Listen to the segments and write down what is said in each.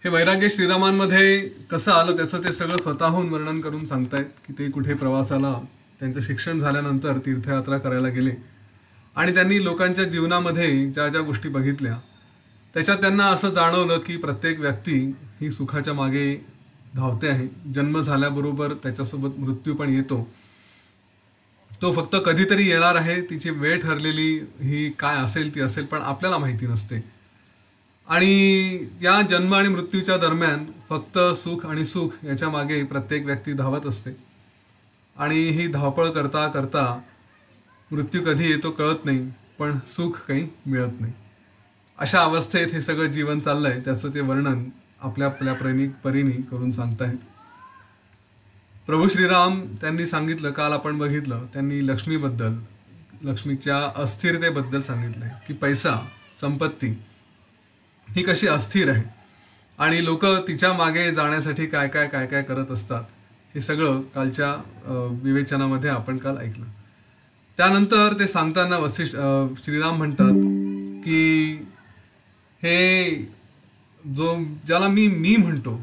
हे वैराग्य श्रीरामांमध्ये कसं आलं त्याचं ते सगळं स्वतःहून वर्णन करून सांगतायत की ते कुठे प्रवासाला त्यांचं शिक्षण झाल्यानंतर तीर्थयात्रा करायला गेले आणि त्यांनी लोकांच्या जीवनामध्ये ज्या ज्या गोष्टी बघितल्या त्याच्यात त्यांना असं जाणवलं की प्रत्येक व्यक्ती ही सुखाच्या मागे धावते आहे. जन्म झाल्याबरोबर त्याच्यासोबत मृत्यू पण येतो. तो फक्त कधीतरी येणार आहे. तिची वेळ ठरलेली ही काय असेल ती असेल, पण आपल्याला माहिती नसते. आणि या जन्म आणि मृत्यूच्या दरम्यान फक्त सुख आणि सुख याच्या मागे प्रत्येक व्यक्ती धावत असते. आणि ही धावपळ करता करता मृत्यू कधी येतो कळत नाही, पण सुख काही मिळत नाही. अशा अवस्थेत हे सगळं जीवन चाललंय. त्याचं ते वर्णन आपल्या आपल्या परीने करून सांगतायत. प्रभू श्रीराम त्यांनी सांगितलं, काल आपण बघितलं, त्यांनी लक्ष्मीबद्दल, लक्ष्मीच्या अस्थिरतेबद्दल सांगितलंय की पैसा, संपत्ती ही कशी अस्थिर आहे आणि लोक तिच्या मागे जाण्यासाठी काय काय काय काय करत असतात. हे सगळं कालच्या विवेचनामध्ये आपण काल ऐकलं. त्यानंतर ते सांगताना श्रीराम म्हणतात की हे ज्याला मी म्हणतो,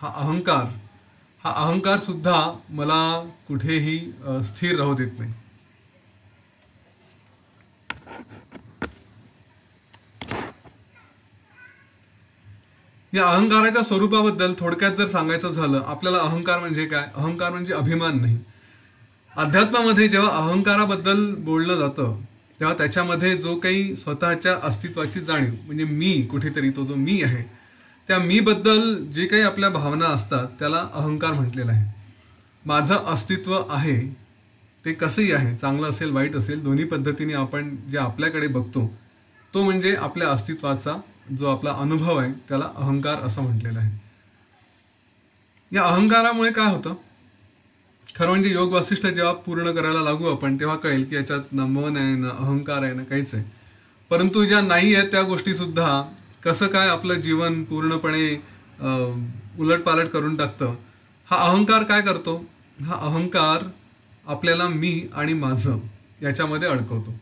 हा अहंकार सुद्धा मला कुठेही स्थिर राहू देत नाही. या अहंकाराच्या स्वरूपाबद्दल थोडक्यात जर सांगायचं झालं आपल्याला, अहंकार म्हणजे काय? अहंकार म्हणजे अभिमान नाही. अध्यात्मामध्ये जेव्हा अहंकाराबद्दल बोललं जातं तेव्हा त्याच्यामध्ये जो काही स्वतःच्या अस्तित्वाची जाणीव, म्हणजे मी कुठेतरी, तो जो मी आहे, त्या मी बद्दल जे काही आपल्या भावना असतात त्याला अहंकार म्हटलेला आहे. माझं अस्तित्व आहे ते कसंही आहे, चांगलं असेल वाईट असेल, दोन्ही पद्धतीने आपण जे आपल्याकडे बघतो तो म्हणजे आपल्या अस्तित्वाचा जो आपला अनुभव आहे त्याला अहंकार असं म्हटलेलं आहे. या अहंकारामुळे काय होतं, खरं म्हणजे योग वासिष्ठ जेव्हा पूर्ण करायला लागू आपण तेव्हा कळेल की याच्यात ना मन आहे, ना अहंकार आहे, ना काहीच आहे. परंतु ज्या नाही आहेत त्या गोष्टी सुद्धा कसं काय आपलं जीवन पूर्णपणे उलटपालट करून टाकतं. हा अहंकार काय करतो? हा अहंकार आपल्याला मी आणि माझं याच्यामध्ये अडकवतो.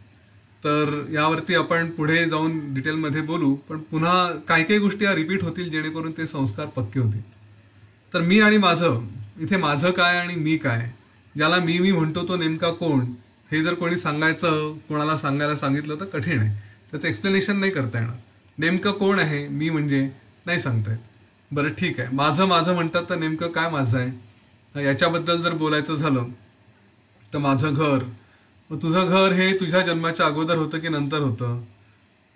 तर यावरती आपण पुढे जाऊन डिटेलमध्ये बोलू, पण पुन्हा काही काही गोष्टी या रिपीट होतील जेणेकरून ते संस्कार पक्के होतील. तर मी आणि माझं, इथे माझं काय आणि मी काय, ज्याला मी म्हणतो तो नेमका कोण, हे जर कोणी कोणाला सांगायला सांगितलं तर कठीण आहे. त्याचं एक्सप्लेनेशन नाही करता येणार. नेमकं कोण आहे मी म्हणजे नाही सांगता येत. बरं ठीक आहे, माझं म्हणतात तर नेमकं काय माझं आहे याच्याबद्दल जर बोलायचं झालं तर माझं घर, मग तुझं घर हे तुझ्या जन्माच्या अगोदर होतं की नंतर होतं?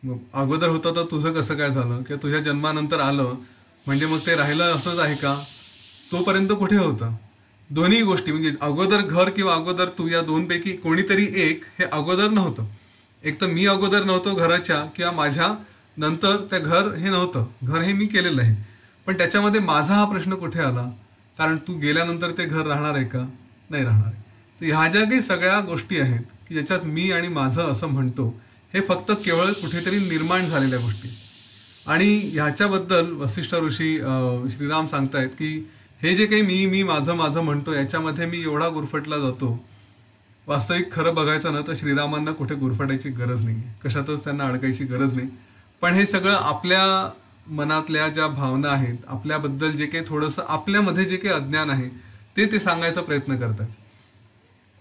मग अगोदर होतं तर तुझं कसं काय झालं? किंवा तुझ्या जन्मानंतर आलं म्हणजे मग ते राहिलं असंच आहे का? तोपर्यंत कुठे होतं? दोन्ही गोष्टी म्हणजे अगोदर घर किंवा अगोदर तू, या दोनपैकी कोणीतरी एक हे अगोदर नव्हतं. एक तर मी अगोदर नव्हतो घराच्या, किंवा माझ्या नंतर त्या घर हे नव्हतं. घर हे मी केलेलं आहे, पण त्याच्यामध्ये माझा हा प्रश्न कुठे आला? कारण तू गेल्यानंतर ते घर राहणार आहे का? नाही राहणार आहे. तर ह्या ज्या काही सगळ्या गोष्टी आहेत की ज्याच्यात मी आणि माझं असं म्हणतो, हे फक्त केवळ कुठेतरी निर्माण झालेल्या गोष्टी. आणि ह्याच्याबद्दल वसिष्ठ ऋषी श्रीराम सांगतायत की हे जे काही मी माझं म्हणतो याच्यामध्ये मी एवढा गुरफटला जातो. वास्तविक खरं बघायचं ना तर श्रीरामांना कुठे गुरफटायची गरज नाही, कशातच त्यांना अडकायची गरज नाही. पण हे सगळं आपल्या मनातल्या ज्या भावना आहेत, आपल्याबद्दल जे काही थोडंसं आपल्यामध्ये जे काही अज्ञान आहे ते सांगायचा प्रयत्न करतात.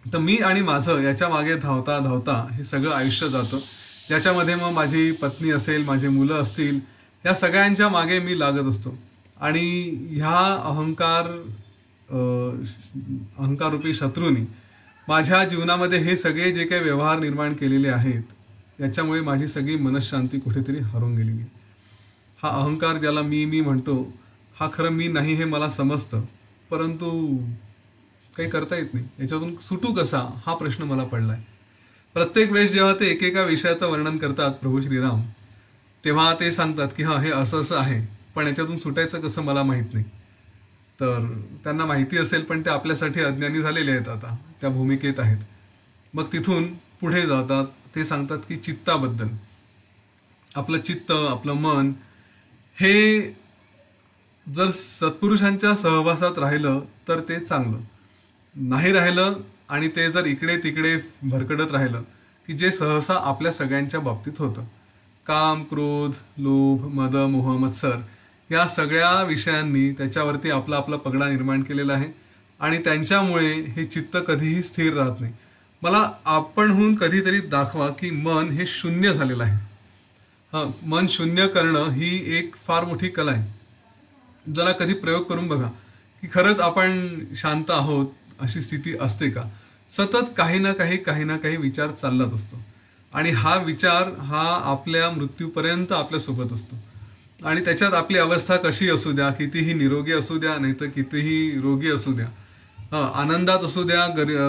तर मी आणि माझं याच्या मागे धावता धावता हे सगळं आयुष्य जातं, ज्याच्यामध्ये मग माझी पत्नी असेल, माझी मुलं असतील, या सगळ्यांच्या मागे मी लागत असतो. आणि ह्या अहंकाररूपी शत्रूंनी माझ्या जीवनामध्ये हे सगळे जे काही व्यवहार निर्माण केलेले आहेत याच्यामुळे माझी सगळी मनःशांती कुठेतरी हरवून गेलेली. हा अहंकार ज्याला मी म्हणतो, हा खरं मी नाही हे मला समजतं, परंतु काही करता येत नाही. याच्यातून सुटू कसा, हा प्रश्न मला पडलाय. प्रत्येक वेळेस जेव्हा ते एकेका विषयाचं वर्णन करतात प्रभू श्रीराम, तेव्हा ते सांगतात की हा हे असं असं आहे, पण याच्यातून सुटायचं कसं मला माहीत नाही. तर त्यांना माहिती असेल, पण ते आपल्यासाठी अज्ञानी झालेले आहेत, आता त्या भूमिकेत आहेत. मग तिथून पुढे जातात. ते सांगतात की चित्ताबद्दल, आपलं चित्त, आपलं मन हे जर सत्पुरुषांच्या सहवासात राहिलं तर ते चांगलं, नाही राहिलं आणि ते जर इकडे तिकडे भरकडत राहिलं, की जे सहसा आपल्या सगळ्यांच्या बाबतीत होतं. काम, क्रोध, लोभ, मद, मोह, मत्सर या सगळ्या विषयांनी त्याच्यावरती आपला आपला पगडा निर्माण केलेला आहे आणि त्यांच्यामुळे हे चित्त कधीही स्थिर राहत नाही. मला आपणहून कधीतरी दाखवा की मन हे शून्य झालेलं आहे. मन शून्य करणं ही एक फार मोठी कला आहे. जरा कधी प्रयोग करून बघा की खरंच आपण शांत आहोत अशी स्थिती असते का. सतत काही ना काही विचार चाललाच असतो आणि हा विचार हा आपल्या मृत्यूपर्यंत आपल्यासोबत असतो आणि त्याच्यात आपली अवस्था कशी असू द्या, कितीही निरोगी असू द्या नाही तर कितीही रोगी असू द्या, आनंदात असू द्या,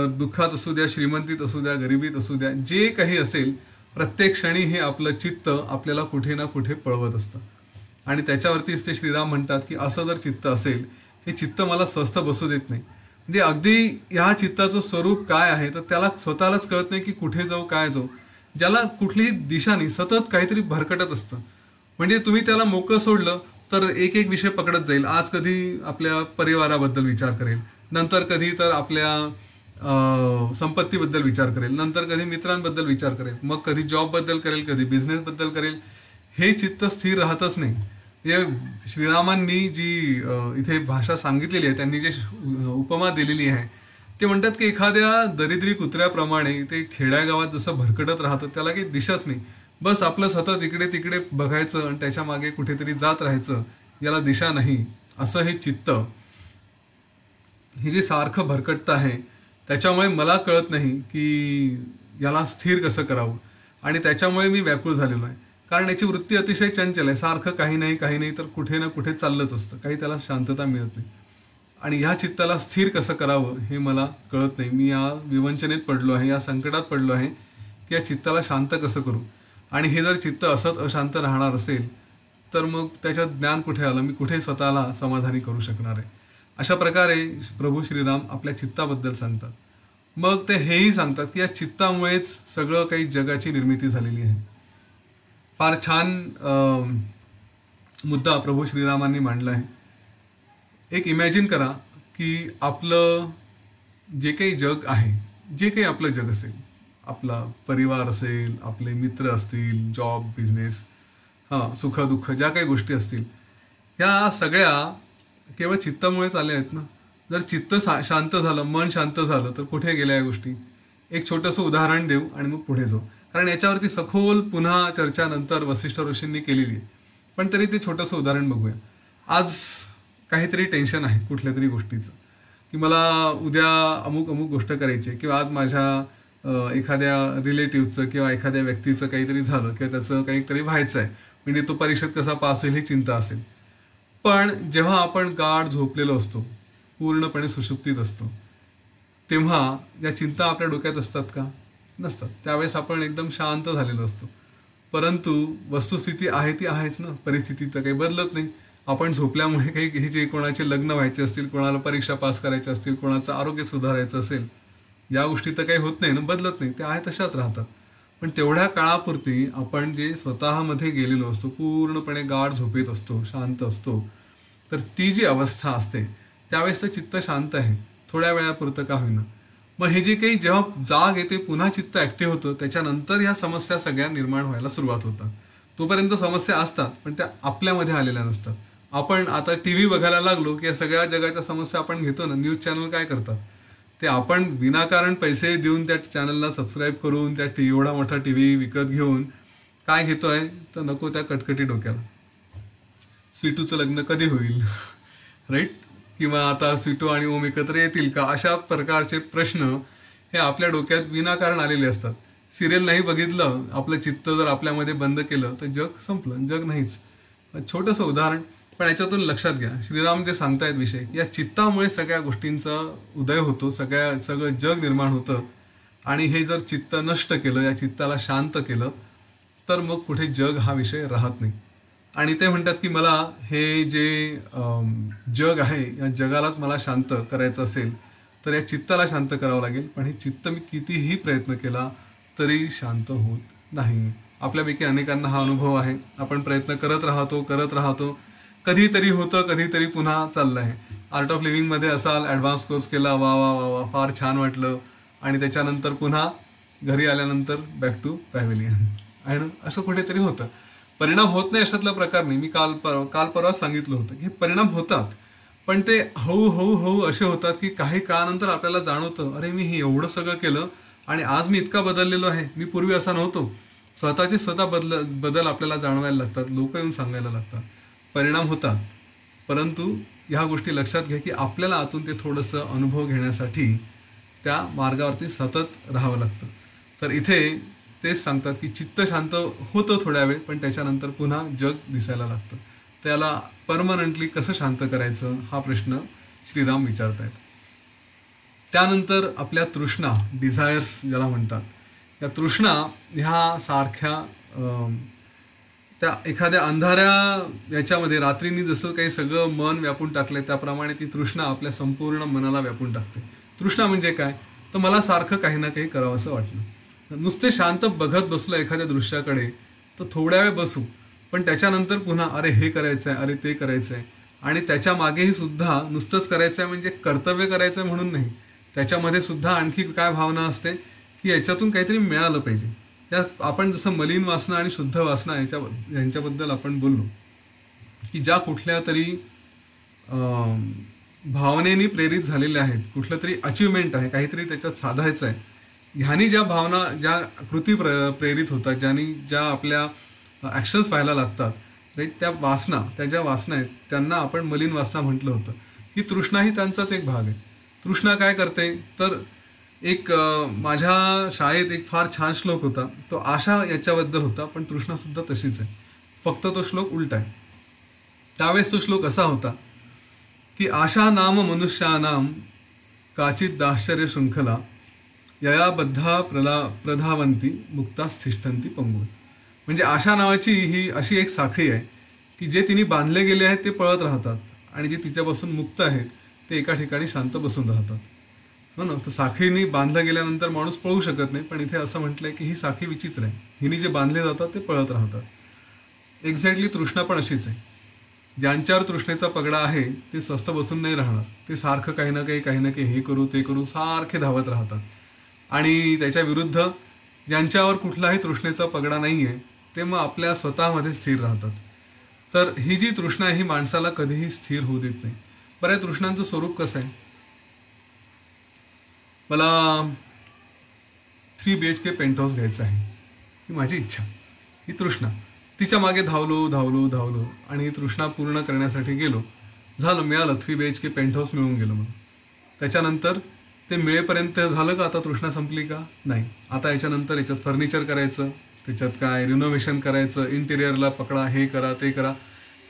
दुःखात असू द्या, श्रीमंतीत असू द्या, गरिबीत असू द्या, जे काही असेल प्रत्येक क्षणी हे आपलं चित्त आपल्याला कुठे ना कुठे पळवत असतं. आणि त्याच्यावरतीच ते श्रीराम म्हणतात की असं जर चित्त असेल, हे चित्त मला स्वस्थ बसू देत नाही. म्हणजे अगदी ह्या चित्ताचं स्वरूप काय आहे तर त्याला स्वतःलाच कळत नाही की कुठे जाऊ काय जाऊ. ज्याला कुठलीही दिशा नाही, सतत काहीतरी भरकटत असतं. म्हणजे तुम्ही त्याला मोकळं सोडलं तर एक एक विषय पकडत जाईल. आज कधी आपल्या परिवाराबद्दल विचार करेल, नंतर कधी तर आपल्या संपत्तीबद्दल विचार करेल, नंतर कधी मित्रांबद्दल विचार करेल, मग कधी जॉबबद्दल करेल, कधी बिझनेसबद्दल करेल. हे चित्त स्थिर राहतच नाही. म्हणजे श्रीरामांनी जी इथे भाषा सांगितलेली आहे, त्यांनी जे उपमा दिलेली आहे, ते म्हणतात की एखाद्या दरिद्री कुत्र्याप्रमाणे ते खेड्यागावात जसं भरकटत राहतं, त्याला काही दिशाच नाही. बस आपलं सतत इकडे तिकडे बघायचं आणि त्याच्या मागे कुठेतरी जात राहायचं, याला दिशा नाही. असं हे चित्त हे जे सारखं भरकटतं आहे, त्याच्यामुळे मला कळत नाही की याला स्थिर कसं करावं आणि त्याच्यामुळे मी व्याकुळ झालेलो आहे. कारण याची वृत्ती अतिशय चंचल आहे. सारखं काही नाही तर कुठे ना कुठे चाललंच असतं, काही त्याला शांतता मिळत नाही. आणि ह्या चित्ताला स्थिर कसं करावं हे मला कळत नाही. मी या विवंचनेत पडलो आहे, या संकटात पडलो आहे की या चित्ताला शांत कसं करू. आणि हे जर चित्त असंच अशांत राहणार असेल तर मग त्याच्यात ज्ञान कुठे आलं, मी कुठे स्वतःला समाधानी करू शकणार आहे. अशा प्रकारे प्रभू श्रीराम आपल्या चित्ताबद्दल सांगतात. मग ते हेही सांगतात की या चित्तामुळेच सगळं काही जगाची निर्मिती झालेली आहे. फार छान मुद्दा प्रभू श्रीरामांनी मांडला आहे. एक इमॅजिन करा की आपलं जे काही जग आहे, जे काही आपलं जग असेल, आपला परिवार असेल, आपले मित्र असतील, जॉब, बिझनेस, सुखदुःख, ज्या काही गोष्टी असतील, ह्या सगळ्या केवळ चित्तामुळेच आल्या आहेत ना. जर चित्त शांत झालं, मन शांत झालं तर कुठे गेल्या या गोष्टी. एक छोटंसं उदाहरण देऊ आणि मग पुढे जाऊ, कारण याच्यावरती सखोल पुन्हा चर्चा नंतर वसिष्ठ ऋषींनी केलेली आहे. पण तरी ते छोटंसं उदाहरण बघूया. आज काहीतरी टेन्शन आहे कुठल्या तरी गोष्टीचं, की मला उद्या अमुक गोष्ट करायची आहे, किंवा आज माझ्या एखाद्या रिलेटिव्हचं किंवा एखाद्या व्यक्तीचं काहीतरी झालं किंवा त्याचं काहीतरी व्हायचं आहे, म्हणजे तो परीक्षेत कसा पास होईल ही चिंता असेल. पण जेव्हा आपण गाढ झोपलेलो असतो, पूर्णपणे सुषुप्तीत असतो, तेव्हा या चिंता आपल्या डोक्यात असतात का? नसतात. त्यावेळेस आपण एकदम शांत झालेलो असतो. परंतु वस्तुस्थिती आहे ती आहेच ना, परिस्थिती तर काही बदलत नाही. आपण झोपल्यामुळे काही हे जे कोणाचे लग्न व्हायचे असतील, कोणाला परीक्षा पास करायच्या असतील, कोणाचं आरोग्य सुधारायचं असेल, या गोष्टी तर काही होत नाही ना, बदलत नाही, त्या आहे तशाच राहतात. पण तेवढ्या काळापुरती आपण जे स्वतःमध्ये गेलेलो असतो, पूर्णपणे गाढ झोपेत असतो, शांत असतो, तर ती जी अवस्था असते त्यावेळेस तर चित्त शांत आहे, थोड्या वेळापुरतं का होईना. मग हे जे काही जेव्हा जाग येते, पुन्हा चित्त ॲक्टिव्ह होतं, त्याच्यानंतर ह्या समस्या सगळ्या निर्माण व्हायला सुरुवात होतात. तोपर्यंत समस्या असतात पण त्या आपल्यामध्ये आलेल्या नसतात. आपण आता टी व्ही बघायला लागलो की या सगळ्या जगाच्या समस्या आपण घेतो ना. न्यूज चॅनल काय करतात, ते आपण विनाकारण पैसे देऊन त्या चॅनलला सबस्क्राईब करून त्या एवढा मोठा टी व्ही विकत घेऊन काय घेतोय तर नको त्या कटकटी डोक्याला. स्वीटूचं लग्न कधी होईल, राईट? किंवा आता स्वीटू आणि ओम एकत्र येतील का, अशा प्रकारचे प्रश्न हे आपल्या डोक्यात विनाकारण आलेले असतात. सिरियल नाही बघितलं, आपलं चित्त जर आपल्यामध्ये बंद केलं तर जग संपलं, जग नाहीच. छोटंसं उदाहरण, पण याच्यातून लक्षात घ्या श्रीराम जे सांगतायत विषय, या चित्तामुळे सगळ्या गोष्टींचा उदय होतो, सगळं जग निर्माण होतं. आणि हे जर चित्त नष्ट केलं, या चित्ताला शांत केलं, तर मग कुठे जग हा विषय राहत नाही. आणि ते म्हणतात की मला हे जे जग आहे, या जगालाच मला शांत करायचं असेल तर या चित्ताला शांत करावं लागेल. पण हे चित्त मी कितीही प्रयत्न केला तरी शांत होत नाही. आपल्यापैकी अनेकांना हा अनुभव आहे. आपण प्रयत्न करत राहतो, कधीतरी होतं, कधीतरी पुन्हा चाललं आहे. आर्ट ऑफ लिव्हिंगमध्ये असाल, ॲडव्हान्स कोर्स केला, वा वा वा वा, फार छान वाटलं, आणि त्याच्यानंतर पुन्हा घरी आल्यानंतर बॅक टू पॅव्हिलियन आहे ना, असं कुठेतरी होतं. परिणाम होत नाही अशातला प्रकार नाही. मी काल परवा सांगितलं होतं की परिणाम होतात, पण ते हळू हळू हळू असे होतात की काही काळानंतर आपल्याला जाणवतं, अरे मी हे एवढं सगळं केलं आणि आज मी इतका बदललेलो आहे, मी पूर्वी असा नव्हतो. स्वतःचे स्वतः बदल आपल्याला जाणवायला लागतात, लोक येऊन सांगायला लागतात, परिणाम होतात. परंतु ह्या गोष्टी लक्षात घ्या की आपल्याला आतून ते थोडंसं अनुभव घेण्यासाठी त्या मार्गावरती सतत राहावं लागतं. तर इथे तेच सांगतात की चित्त शांत होतं थोड्या वेळ, पण त्याच्यानंतर पुन्हा जग दिसायला लागतं. त्याला परमनंटली कसं शांत करायचं हा प्रश्न श्रीराम विचारतायत. त्यानंतर आपल्या तृष्णा, डिझायर्स ज्याला म्हणतात, या तृष्णा ह्या सारख्या त्या एखाद्या अंधाऱ्या याच्यामध्ये रात्रीनी जसं काही सगळं मन व्यापून टाकलंय त्याप्रमाणे ती तृष्णा आपल्या संपूर्ण मनाला व्यापून टाकते. तृष्णा म्हणजे काय, तर मला सारखं काही ना काही करावं असं वाटलं. नुसते शांत बघत बसलं एखाद्या दृश्याकडे तर थोड्या वेळ बसू, पण त्याच्यानंतर पुन्हा अरे हे करायचं आहे, अरे ते करायचं आहे. आणि त्याच्या मागेही सुद्धा नुसतंच करायचं आहे म्हणजे कर्तव्य करायचं आहे म्हणून नाही, त्याच्यामध्ये सुद्धा आणखी काय भावना असते की याच्यातून काहीतरी मिळालं पाहिजे. या आपण जसं मलिन वासना आणि शुद्ध वासना यांच्याबद्दल आपण बोललो की ज्या कुठल्या तरी भावनेनी प्रेरित झालेल्या आहेत, कुठलं तरी अचिव्हमेंट आहे, काहीतरी त्याच्यात साधायचं आहे, ह्यानी ज्या भावना, ज्या कृती प्रेरित होतात, ज्या आपल्या ॲक्शन्स व्हायला लागतात, राईट, त्या वासना, त्या ज्या वासना आहेत त्यांना आपण मलिन वासना म्हटलं होतं. ही तृष्णा ही त्यांचाच एक भाग आहे. तृष्णा काय करते तर एक माझ्या शाळेत एक फार छान श्लोक होता, तो आशा याच्याबद्दल होता, पण तृष्णासुद्धा तशीच आहे, फक्त तो श्लोक उलटा आहे. त्यावेळेस तो श्लोक असा होता की आशा नाम मनुष्यानाम काचित दाश्चर्य शृंखला यया बद्धा प्रधावंती मुक्तास्तिष्ठन्ति पंगून. म्हणजे आशा नावाची ही अशी एक साखळी आहे की जे तिने बांधले गेले आहेत ते पळत राहतात आणि जे तिच्यापासून मुक्त आहेत ते एका ठिकाणी शांत बसून राहतात. हो ना, तर साखळीने बांधलं गेल्यानंतर माणूस पळू शकत नाही, पण इथे असं म्हटलंय की ही साखळी विचित्र आहे, हिने जे बांधले जातात ते पळत राहतात. एक्झॅक्टली तृष्णा पण अशीच आहे. ज्यांच्यावर तृष्णेचा पगडा आहे ते स्वस्थ बसून नाही राहणार, ते सारखं काही ना काही हे करू ते करू सारखे धावत राहतात. आणि त्याच्या विरुद्ध ज्यांच्यावर कुठलाही तृष्णेचा पगडा नाही आहे ते मग आपल्या स्वतःमध्ये स्थिर राहतात. तर ही जी तृष्णा आहे ही माणसाला कधीही स्थिर होऊ देत नाही. बरं, या तृष्णांचं स्वरूप कसं आहे, मला 3 BHK पेंट हाऊस घ्यायचा आहे, ही माझी इच्छा, ही तृष्णा. तिच्या मागे धावलो आणि ही तृष्णा पूर्ण करण्यासाठी गेलो, झालं, मिळालं, 3 BHK पेंट हाऊस मिळून गेलं मला. त्याच्यानंतर ते मिळेपर्यंत झालं का आता तृष्णा संपली का, नाही. आता याच्यानंतर याच्यात फर्निचर करायचं, त्याच्यात काय रिनोव्हेशन करायचं, इंटिरियरला पकडा, हे करा ते करा,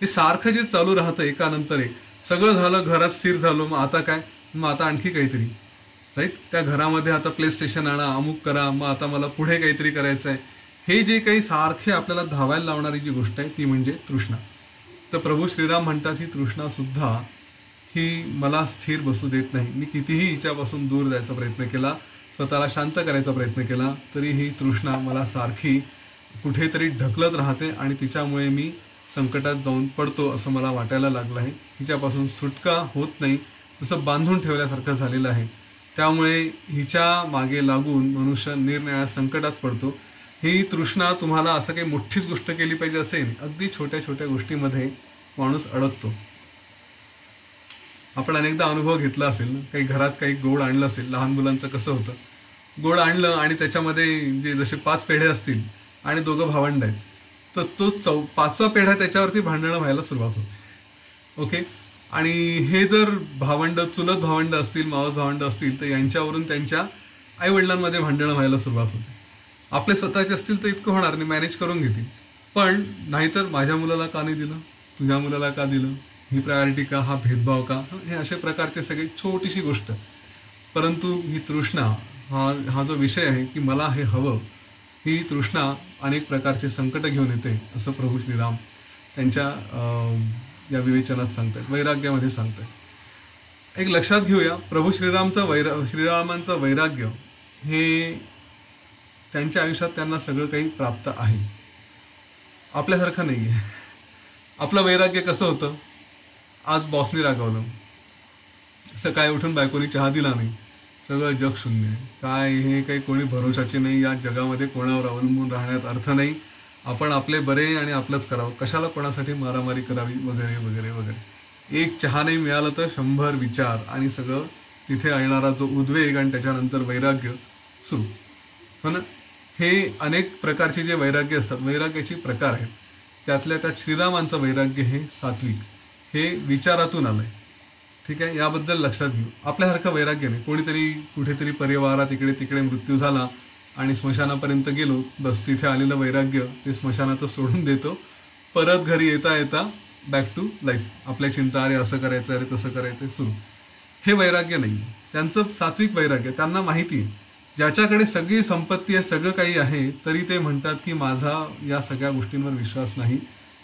हे सारखं जे चालू राहतं एकानंतर एक. सगळं झालं, घरात स्थिर झालो, मग आता काय, मग आता आणखी काहीतरी, राईट, त्या घरामध्ये आता प्ले स्टेशन आणा, अमुक करा, मग आता मला पुढे काहीतरी करायचं आहे. हे जे काही सारखे आपल्याला धावायला लावणारी जी गोष्ट आहे ती म्हणजे तृष्णा. तर प्रभू श्रीराम म्हणतात ही तृष्णासुद्धा ही मला स्थिर बसू देत नाही. मी कितीही हिच्यापासून दूर जायचा प्रयत्न केला, स्वतःला शांत करायचा प्रयत्न केला, तरी ही तृष्णा मला सारखी कुठेतरी ढकलत राहते आणि तिच्यामुळे मी संकटात जाऊन पडतो असं मला वाटायला लागलं आहे. हिच्यापासून सुटका होत नाही, जसं बांधून ठेवल्यासारखं झालेलं आहे. त्यामुळे हिच्या मागे लागून मनुष्य निरनिराळ्या संकटात पडतो. ही तृष्णा तुम्हाला असं काही मोठीच गोष्ट केली पाहिजे असेल, अगदी छोट्या छोट्या गोष्टीमध्ये माणूस अडकतो. आपण अनेकदा अनुभव घेतला असेल, काही घरात काही गोड आणलं असेल, लहान मुलांचं कसं होतं, गोड आणलं आणि त्याच्यामध्ये जे जसे 5 पेढे असतील आणि दोघं भावंड आहेत, तर तो 5वा पेढा त्याच्यावरती भांडणं व्हायला सुरुवात होते. ओके, आणि हे जर भावंड, चुलत भावंड असतील, मावस भावंड असतील, तर यांच्यावरून त्यांच्या आईवडिलांमध्ये भांडणं व्हायला सुरुवात होते. आपले स्वतःचे असतील तर इतकं होणार नाही, मॅनेज करून घेतील, पण नाहीतर माझ्या मुलाला का नाही दिलं, तुझ्या मुलाला का दिलं, ही प्रायोरिटी का, हा भेदभाव का, हे अशा प्रकारचे सगळे छोटीशी गोष्ट. परंतु ही तृष्णा, हा जो विषय आहे की मला हे हवं, ही तृष्णा अनेक प्रकारचे संकट घेऊन येते असं प्रभू श्रीराम त्यांच्या या विवेचनात सांगतात, वैराग्यामध्ये सांगतात. एक लक्षात घेऊया, प्रभू श्रीरामांचं वैराग्य हे त्यांच्या आयुष्यात त्यांना सगळं काही प्राप्त आहे, आपल्यासारखं नाही आहे. आपलं वैराग्य कसं होतं, आज बॉसने रागवलं, सकाळी उठून बायकोनी चहा दिला नाही, सगळं जग शून्य आहे, काय हे काही कोणी भरोशाचे नाही, या जगामध्ये कोणावर अवलंबून राहण्यात अर्थ नाही, आपण आपले बरे आणि आपलंच करावं, कशाला कोणासाठी मारामारी करावी वगैरे वगैरे वगैरे. एक चहा नाही मिळालं तर 100 विचार आणि सगळं तिथे येणारा जो उद्वेग आणि त्याच्यानंतर वैराग्य सुरू. हो ना. हे अनेक प्रकारचे जे वैराग्य असतात, वैराग्याचे प्रकार आहेत. त्यातल्या त्यात श्रीरामांचं वैराग्य हे सात्विक, हे विचारातून आलंय. ठीक आहे, याबद्दल लक्षात घेऊ. आपल्यासारखं वैराग्य नाही. कोणीतरी कुठेतरी परिवारात इकडे तिकडे मृत्यू झाला आणि स्मशानापर्यंत गेलो, बस तिथे आलेलं वैराग्य ते स्मशानातच सोडून देतो. परत घरी येता येता बॅक टू लाईफ. आपल्या चिंता, अरे असं करायचं, अरे तसं करायचं, सुरू. हे वैराग्य नाही. त्यांचं सात्विक वैराग्य. त्यांना माहिती आहे, ज्याच्याकडे सगळी संपत्ती आहे, सगळं काही आहे, तरी ते म्हणतात की माझा या सगळ्या गोष्टींवर विश्वास नाही.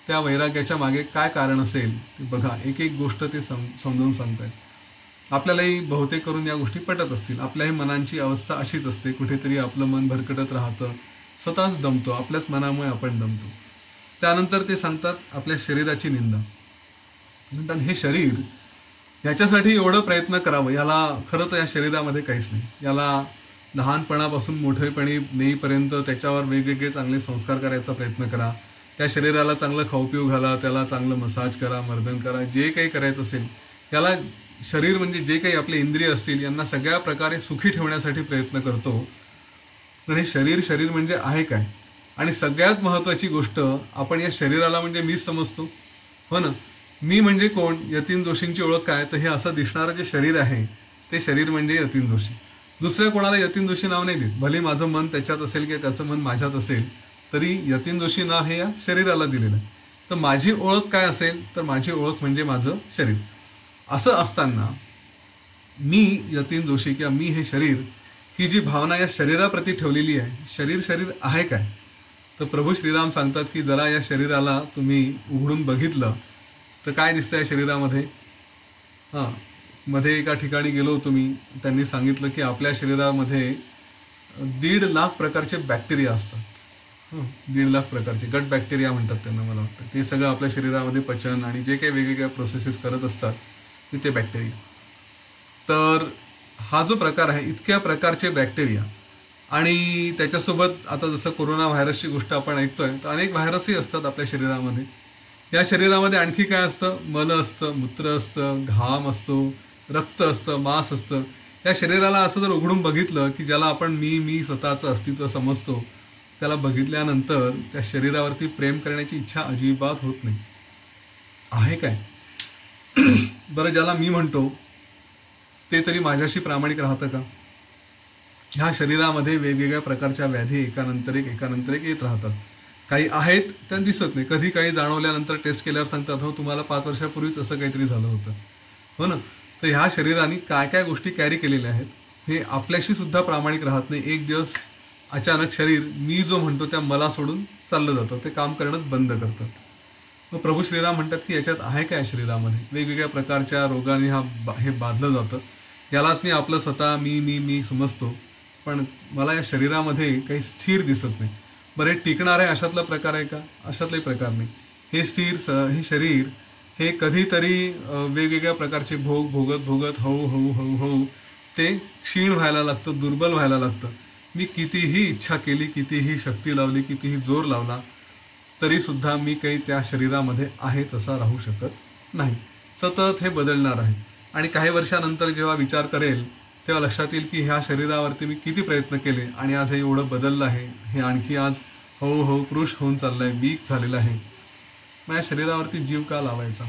त्या वैराग्याच्या मागे काय कारण असेल ते बघा. एक एक गोष्ट ते समजावून सांगतायत. आपल्यालाही बहुतेक करून या गोष्टी पटत असतील. आपल्याही मनांची अवस्था अशीच असते. कुठेतरी आपलं मन भरकटत राहतं, स्वतःच दमतो, आपल्याच मनामुळे आपण दमतो. त्यानंतर ते सांगतात आपल्या शरीराची निंदा. म्हणतात हे शरीर, याच्यासाठी एवढं प्रयत्न करावं, याला खरं तर या शरीरामध्ये काहीच नाही. याला लहानपणापासून मोठेपणी नेईपर्यंत त्याच्यावर वेगवेगळे चांगले संस्कार करायचा प्रयत्न करा. त्या शरीराला चांगलं खाऊपिऊ घाला, त्याला चांगलं मसाज करा, मर्दन करा, जे काही करायचं असेल. याला शरीर म्हणजे जे काही आपले इंद्रिय असतील यांना सगळ्या प्रकारे सुखी ठेवण्यासाठी प्रयत्न करतो. पण हे शरीर शरीर म्हणजे आहे काय? आणि सगळ्यात महत्त्वाची गोष्ट, आपण या शरीराला म्हणजे मीच समजतो. हो ना. मी म्हणजे कोण? यतीन जोशींची ओळख काय? तर हे असं दिसणारं जे शरीर आहे ते शरीर म्हणजे यतीन जोशी. दुसऱ्या कोणाला यतीन जोशी नाव नाही देत. भले माझं मन त्याच्यात असेल किंवा त्याचं मन माझ्यात असेल, तरी यतीन जोशी नाव हे या शरीराला दिलेलं आहे. तर माझी ओळख काय असेल? तर माझी ओळख म्हणजे माझं शरीर. असं असताना मी यतीन जोशी किंवा मी हे शरीर, ही जी भावना या शरीराप्रती ठेवलेली आहे, शरीर शरीर आहे काय? तर प्रभू श्रीराम सांगतात की जरा या शरीराला तुम्ही उघडून बघितलं तर काय दिसतं या शरीरामध्ये? हां, मध्ये एका ठिकाणी गेलो होतो मी. त्यांनी सांगितलं की आपल्या शरीरामध्ये 1.5 लाख प्रकारचे बॅक्टेरिया असतात. 1.5 लाख प्रकारचे गट बॅक्टेरिया म्हणतात त्यांना, मला वाटतं. ते सगळं आपल्या शरीरामध्ये पचन आणि जे काही वेगवेगळ्या प्रोसेसेस करत असतात ते बॅक्टेरिया. तर हा जो प्रकार आहे, इतक्या प्रकारचे बॅक्टेरिया, आणि त्याच्यासोबत आता जसं कोरोना व्हायरसची गोष्ट आपण ऐकतोय, तर अनेक व्हायरसही असतात आपल्या शरीरामध्ये. या शरीरामध्ये आणखी काय असतं? मल असतं, मूत्र असतं, घाम असतो, रक्त असतं, मांस असतं. या शरीराला असं जर उघडून बघितलं की ज्याला आपण मी स्वतःचं अस्तित्व समजतो, त्याला बघितल्यानंतर त्या शरीरावरती प्रेम करण्याची इच्छा अजिबात होत नाही. आहे काय? बरं, ज्याला मी म्हणतो ते तरी माझ्याशी प्रामाणिक राहतं का? ह्या शरीरामध्ये वेगवेगळ्या प्रकारच्या व्याधी एकानंतर एक येत राहतात. काही आहेत त्या दिसत नाही. कधी काही जाणवल्यानंतर टेस्ट केल्यावर सांगतात, हो तुम्हाला 5 वर्षापूर्वीच असं काहीतरी झालं होतं. हो ना. तर ह्या शरीराने काय काय गोष्टी कॅरी केलेल्या आहेत हे आपल्याशी सुद्धा प्रामाणिक राहत नाही. एक दिवस अचानक शरीर मी जो म्हणतो त्या मला सोडून चाललं जातं, ते काम करणंच बंद करतं. मग प्रभू श्रीराम म्हणतात की याच्यात आहे काय? शरीरामध्ये वेगवेगळ्या प्रकारच्या रोगाने हे बाधलं जातं. यालाच मी आपलं स्वतः मी समजतो, पण मला या शरीरामध्ये काही स्थिर दिसत नाही. बरं, हे टिकणार आहे अशातला प्रकार आहे का? अशातलाही प्रकार नाही. हे स्थिर हे शरीर हे कधीतरी वेगवेगळ्या प्रकारचे भोग भोगत हळू ते क्षीण व्हायला लागतं, दुर्बल व्हायला लागतं. मी कितीही इच्छा केली, कितीही शक्ती लावली, कितीही जोर लावला, तरीसुद्धा मी काही त्या शरीरामध्ये आहे तसा राहू शकत नाही. सतत हे बदलणार आहे. आणि काही वर्षानंतर जेव्हा विचार करेल तेव्हा लक्षात येईल की ह्या शरीरावरती मी किती प्रयत्न केले आणि आज हे एवढं बदललं आहे. हे आणखी आज हळूहळू कृश होऊन चाललं आहे, वीक झालेलं आहे. मग या शरीरावरती जीव का लावायचा?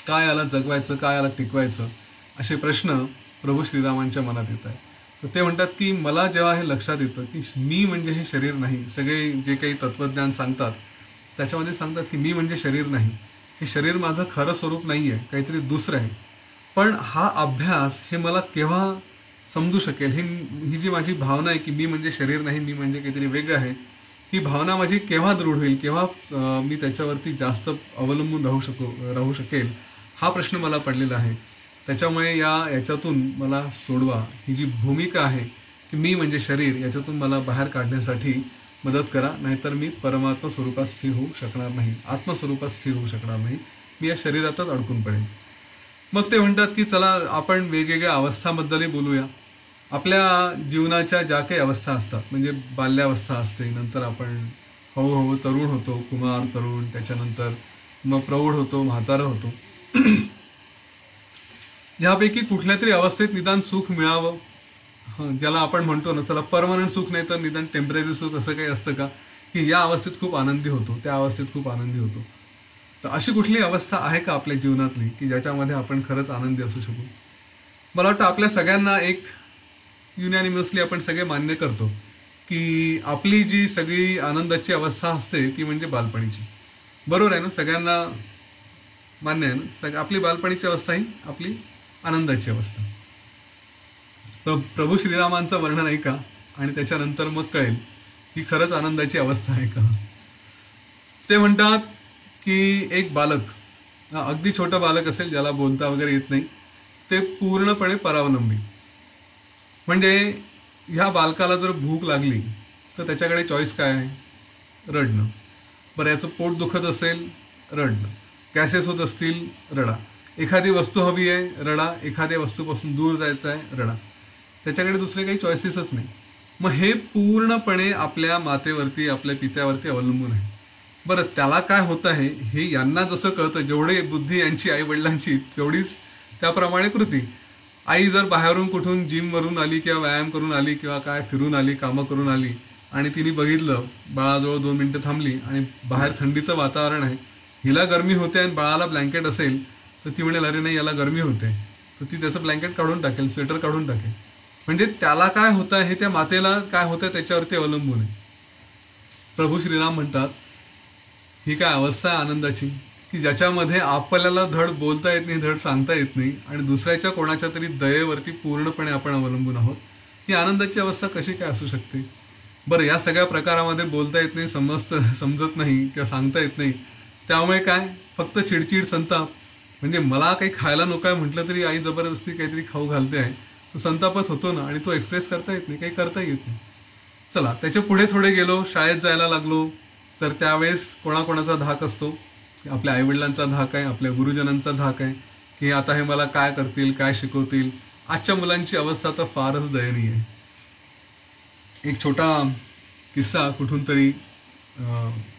काय याला जगवायचं, काय याला टिकवायचं, असे प्रश्न प्रभू श्रीरामांच्या मनात येत आहे. तर ते म्हणतात की मला जेव्हा हे लक्षात येतं की मी म्हणजे हे शरीर नाही. सगळे जे काही तत्त्वज्ञान सांगतात त्याच्यामध्ये सांगतात की मी म्हणजे शरीर नाही. हे शरीर माझं खरं स्वरूप नाही आहे, काहीतरी दुसरं आहे. पण हा अभ्यास हे मला केव्हा समजू शकेल? ही जी माझी भावना आहे की मी म्हणजे शरीर नाही, मी म्हणजे काहीतरी वेगळं आहे, ही भावना माझी केव्हा दृढ होईल? केव्हा मी त्याच्यावरती जास्त अवलंबून राहू शकेल? हा प्रश्न मला पडलेला आहे. त्याच्यामुळे याच्यातून मला सोडवा. ही जी भूमिका आहे की मी म्हणजे शरीर, याच्यातून मला बाहेर काढण्यासाठी मदत करा. नाहीतर मी परमात्मा स्वरूपात स्थिर होऊ शकणार नाही, आत्मस्वरूपात स्थिर होऊ शकणार नाही. मी या शरीरातच अडकून पडेन. मग ते म्हणतात की चला आपण वेगवेगळ्या अवस्थांबद्दलही बोलूया. आपल्या जीवनाच्या ज्या काही अवस्था असतात, म्हणजे बाल्यावस्था असते, नंतर आपण हळूहळू तरुण होतो, कुमार तरुण, त्याच्यानंतर मग प्रौढ होतो, म्हातारा होतो. यापैकी कुठल्या तरी अवस्थेत निदान सुख मिळावं, ज्याला आपण म्हणतो ना, चला परमनंट सुख नाही तर निदान टेम्पररी सुख, असं काही असतं का, की या अवस्थेत खूप आनंदी होतो, त्या अवस्थेत खूप आनंदी होतो. तर अशी कुठली अवस्था आहे का आपल्या जीवनातली की ज्याच्यामध्ये आपण खरंच आनंदी असू शकू? मला वाटतं आपल्या सगळ्यांना एक युनॅनिमसली आपण सगळे मान्य करतो की आपली जी सगळी आनंदाची अवस्था असते ती म्हणजे बालपणीची. बरोबर आहे ना? सगळ्यांना मान्य आहे ना? आपली बालपणीची अवस्था ही आपली आनंदाची अवस्था. तर प्रभू श्रीरामांचं वर्णन ऐका आणि त्याच्यानंतर मग कळेल की खरंच आनंदाची अवस्था आहे का. ते म्हणतात की एक बालक, अगदी छोटं बालक असेल ज्याला बोलता वगैरे येत नाही, ते पूर्णपणे परावलंबी. म्हणजे ह्या बालकाला जर भूक लागली तर त्याच्याकडे चॉईस काय आहे? रडणं. बरं, याचं पोट दुखत असेल, रडणं. गॅसेस होत असतील, रडा. एखादी वस्तू हवी आहे, रडा. एखाद्या वस्तूपासून दूर जायचं आहे, रडा. त्याच्याकडे दुसरे काही चॉईसेसच नाही. मग हे पूर्णपणे आपल्या मातेवरती, आपल्या पित्यावरती अवलंबून आहे. बरं, त्याला काय होतं आहे हे यांना जसं कळतं, जेवढे बुद्धी यांची आईवडिलांची तेवढीच त्याप्रमाणे कृती. आई जर बाहेरून कुठून जिमवरून आली किंवा व्यायाम करून आली किंवा काय फिरून आली, कामं करून आली आणि तिने बघितलं, बाळाजवळ 2 मिनटं थांबली आणि बाहेर थंडीचं वातावरण आहे, हिला गरमी होते आणि बाळाला ब्लँकेट असेल तर ती म्हणेल अरे नाही याला गरमी होते, तर ती त्याचं ब्लँकेट काढून टाकेल, स्वेटर काढून टाकेल. म्हणजे त्याला काय होतं हे त्या मातेला काय होतं त्याच्यावरती अवलंबून आहे. प्रभू श्रीराम म्हणतात ही काय अवस्था आहे आनंदाची की ज्याच्यामध्ये आपल्याला धड बोलता येत नाही, धड सांगता येत नाही आणि दुसऱ्याच्या कोणाच्या तरी दयेवरती पूर्णपणे आपण अवलंबून आहोत. ही आनंदाची अवस्था कशी काय असू शकते? बरं, या सगळ्या प्रकारामध्ये बोलता येत नाही, समजत नाही किंवा सांगता येत नाही, त्यामुळे काय फक्त चिडचिड, संताप. म्हणजे मला काही खायला नको आहे म्हटलं तरी आई जबरदस्ती काहीतरी खाऊ घालते आहे, तो संतापच होतो ना, आणि तो एक्सप्रेस करता येत नाही, काही करता येत नाही. चला त्याच्या पुढे थोडे गेलो, शाळेत जायला लागलो, तर त्यावेळेस कोणाकोणाचा धाक असतो. आपल्या आईवडिलांचा धाक आहे, आपल्या गुरुजनांचा धाक आहे की आता हे मला काय करतील, काय शिकवतील. आजच्या मुलांची अवस्था तर फारच दयनीय आहे. एक छोटा किस्सा कुठून तरी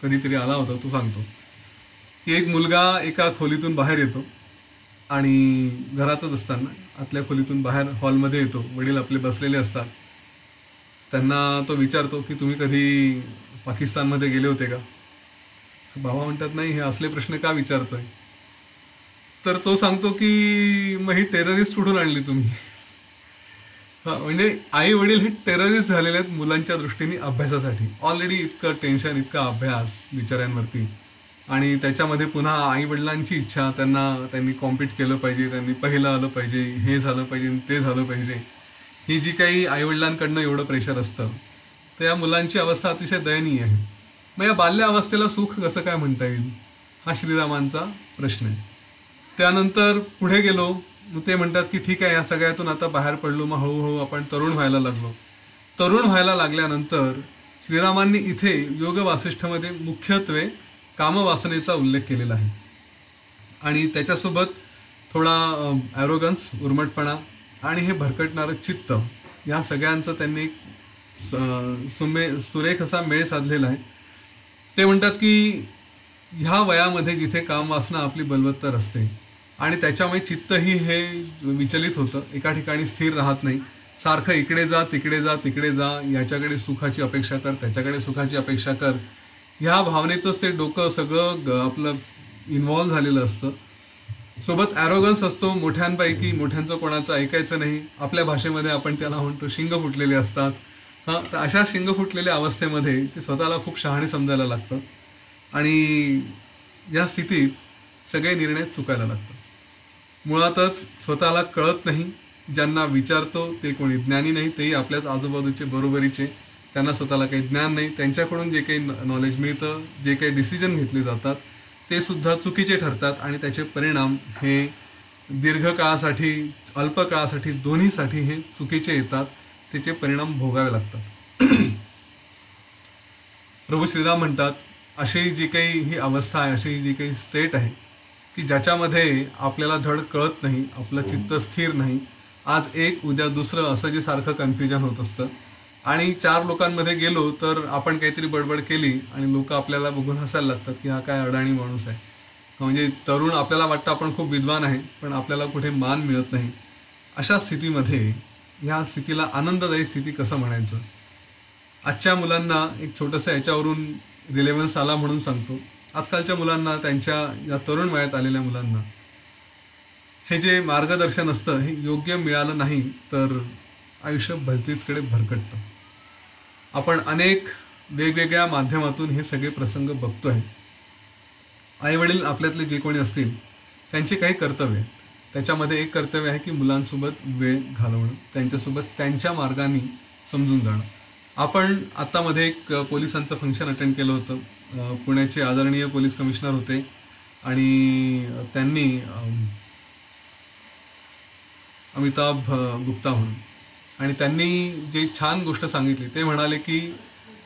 कधीतरी आला होता, तो सांगतो की एक मुलगा एका खोलीतून बाहेर येतो आणि घरातच असताना आतल्या खोलीतून बाहेर हॉलमध्ये येतो. वडील आपले बसलेले असतात. त्यांना तो विचारतो की तुम्ही कधी पाकिस्तानमध्ये गेले होते का? बाबा म्हणतात नाही, हे असले प्रश्न का विचारतोय? तर तो सांगतो की मग ही टेररिस्ट कुठून आणली तुम्ही? म्हणजे आई वडील हे टेररिस्ट झालेले आहेत मुलांच्या दृष्टीने अभ्यासासाठी. ऑलरेडी इतकं टेन्शन, इतका अभ्यास बिचाऱ्यांवरती, आणि त्याच्यामध्ये पुन्हा आई वडिलांची इच्छा, त्यांनी कॉम्पीट केलं पाहिजे, त्यांनी पहिलं आलं पाहिजे, हे झालं पाहिजे, ते झालं पाहिजे. ही जी काही आईवडिलांकडनं एवढं प्रेशर असतं, तर या मुलांची अवस्था अतिशय दयनीय आहे. मग या बाल्य अवस्थेला सुख कसं काय म्हणता येईल, हा श्रीरामांचा प्रश्न आहे. त्यानंतर पुढे गेलो, मग ते म्हणतात की ठीक आहे, या सगळ्यातून आता बाहेर पडलो, मग हळूहळू आपण तरुण व्हायला लागलो. तरुण व्हायला लागल्यानंतर श्रीरामांनी इथे योग वासिष्ठमध्ये मुख्यत्वे कामवासनेचा उल्लेख केलेला आहे, आणि त्याच्यासोबत थोडा ॲरोगन्स, उर्मटपणा आणि हे भरकटणारं चित्त, या सगळ्यांचा त्यांनी सुरेख असा मेळ साधलेला आहे. ते म्हणतात की ह्या वयामध्ये जिथे कामवासना आपली बलवत्तर असते आणि त्याच्यामुळे चित्तही हे विचलित होतं, एका ठिकाणी स्थिर राहत नाही, सारखं इकडे जा तिकडे जा तिकडे जा, याच्याकडे सुखाची अपेक्षा कर, त्याच्याकडे सुखाची अपेक्षा कर, ह्या भावनेतच ते डोकं सगळं आपलं इन्व्हॉल्व्ह झालेलं असतं. सोबत ॲरोगन्स असतो, मोठ्यांपैकी मोठ्यांचं कोणाचं ऐकायचं नाही. आपल्या भाषेमध्ये आपण त्याला म्हणतो शिंग फुटलेले असतात. तर अशा शिंग फुटलेल्या अवस्थेमध्ये ते स्वतःला खूप शहाणे समजायला लागतं आणि या स्थितीत सगळे निर्णय चुकायला लागतात. मुळातच स्वतःला कळत नाही. ज्यांना विचारतो ते कोणी ज्ञानी नाही, तेही आपल्याच आजूबाजूचे बरोबरीचे, त्यांना स्वतःला काही ज्ञान नाही. त्यांच्याकडून जे काही नॉलेज मिळतं, जे काही डिसिजन घेतले जातात ते सुद्धा चुकीचे ठरतात आणि त्याचे परिणाम हे दीर्घकाळासाठी, अल्पकाळासाठी, दोन्हीसाठी हे चुकीचे येतात. त्याचे परिणाम भोगावे लागतात. प्रभू श्रीराम म्हणतात अशी जी काही ही अवस्था आहे, अशी जी काही स्टेट आहे की ज्याच्यामध्ये आपल्याला धड कळत नाही, आपलं चित्त स्थिर नाही, आज एक उद्या दुसरं असं जे सारखं कन्फ्युजन होत असतं, आणि 4 लोकांमध्ये गेलो तर आपण काहीतरी बडबड केली आणि लोक आपल्याला बघून हसायला लागतात की हा काय अडाणी माणूस आहे. म्हणजे तरुण आपल्याला वाटतं आपण खूप विद्वान आहे, पण आपल्याला कुठे मान मिळत नाही. अशा स्थितीमध्ये ह्या स्थितीला आनंददायी स्थिती कसं म्हणायचं? आजच्या मुलांना एक छोटंसं याच्यावरून रिलेव्हन्स आला म्हणून सांगतो. आजकालच्या मुलांना, त्यांच्या या तरुण वयात आलेल्या मुलांना हे जे मार्गदर्शन असतं हे योग्य मिळालं नाही तर आयुष्य भलतीचकडे भरकटतं. आपण अनेक वेगवेगळ्या माध्यमातून हे सगळे प्रसंग बघतोय. आईवडील आपल्यातले जे कोणी असतील त्यांचे काही कर्तव्य आहेत. त्याच्यामध्ये एक कर्तव्य आहे की मुलांसोबत वेळ घालवणं, त्यांच्यासोबत त्यांच्या मार्गाने समजून जाणं. आपण आत्तामध्ये एक पोलिसांचं फंक्शन अटेंड केलं होतं. पुण्याचे आदरणीय पोलीस कमिशनर होते आणि त्यांनी अमिताभ गुप्ता म्हणून, आणि त्यांनी जे छान गोष्ट सांगितली ते म्हणाले की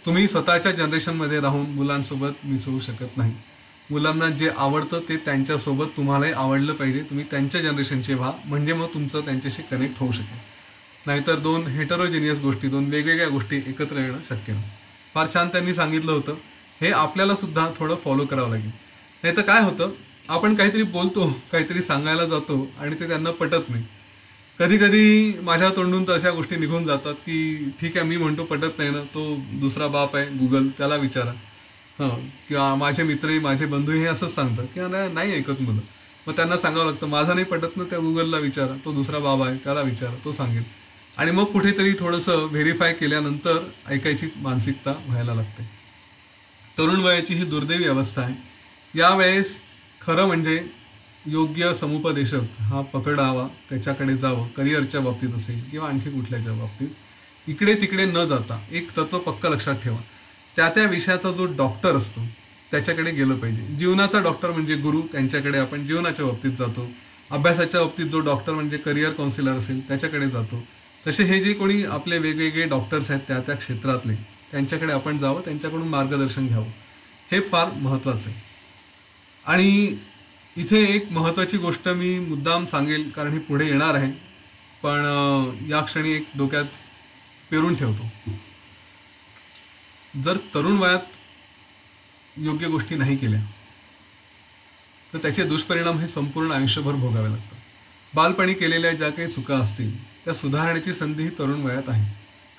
तुम्ही स्वतःच्या जनरेशनमध्ये राहून मुलांसोबत मिसळू शकत नाही. मुलांना जे आवडतं ते त्यांच्यासोबत तुम्हालाही आवडलं पाहिजे. तुम्ही त्यांच्या जनरेशनचे व्हा, म्हणजे मग तुमचं त्यांच्याशी कनेक्ट होऊ शकेल. नाहीतर दोन हेटरोजिनियस गोष्टी, दोन वेगवेगळ्या गोष्टी एकत्र येणं शक्य नाही. फार छान त्यांनी सांगितलं होतं. हे आपल्याला सुद्धा थोडं फॉलो करावं लागेल. नाही तर काय होतं, आपण काहीतरी बोलतो, काहीतरी सांगायला जातो आणि ते त्यांना पटत नाही. कधी कधी माझ्या तोंडून तर अशा गोष्टी निघून जातात की ठीक आहे, मी म्हणतो पटत नाही ना, तो दुसरा बाप आहे गुगल, त्याला विचारा. हां, किंवा माझे मित्रही, माझे बंधूही हे असंच सांगतात की नाही ऐकत मुलं. मग त्यांना सांगावं लागतं, माझं नाही पटत ना, त्या गुगलला विचारा, तो दुसरा बाबा आहे त्याला विचारा, तो सांगेल. आणि मग कुठेतरी थोडंसं व्हेरीफाय केल्यानंतर ऐकायची मानसिकता व्हायला लागते. तरुण वयाची ही दुर्दैवी अवस्था आहे. यावेळेस खरं म्हणजे योग्य समुपदेशक हा पकडावा, त्याच्याकडे जावं. करिअरच्या बाबतीत असेल किंवा आणखी कुठल्याच्या बाबतीत इकडे तिकडे न जाता एक तत्व पक्क लक्षात ठेवा, त्या विषयाचा जो डॉक्टर असतो त्याच्याकडे गेलं पाहिजे. जीवनाचा डॉक्टर म्हणजे गुरु, त्यांच्याकडे आपण जीवनाच्या बाबतीत जातो. अभ्यासाच्या बाबतीत जो डॉक्टर म्हणजे करिअर काउन्सिलर असेल त्याच्याकडे जातो. तसे हे जे कोणी आपले वेगवेगळे डॉक्टर्स आहेत त्या क्षेत्रातले, त्यांच्याकडे आपण जावं, त्यांच्याकडून मार्गदर्शन घ्यावं. हे फार महत्त्वाचं आहे. आणि इथे एक महत्त्वाची गोष्ट मी मुद्दाम सांगेल, कारण ही पुढे येणार आहे, पण या क्षणी एक डोक्यात पेरून ठेवतो. जर तरुण वयात योग्य गोष्टी नाही केल्या तर त्याचे दुष्परिणाम हे संपूर्ण आयुष्यभर भोगावे लागतात. बालपणी केलेल्या ज्या काही चुका असतील त्या सुधारण्याची संधी ही तरुण वयात आहे.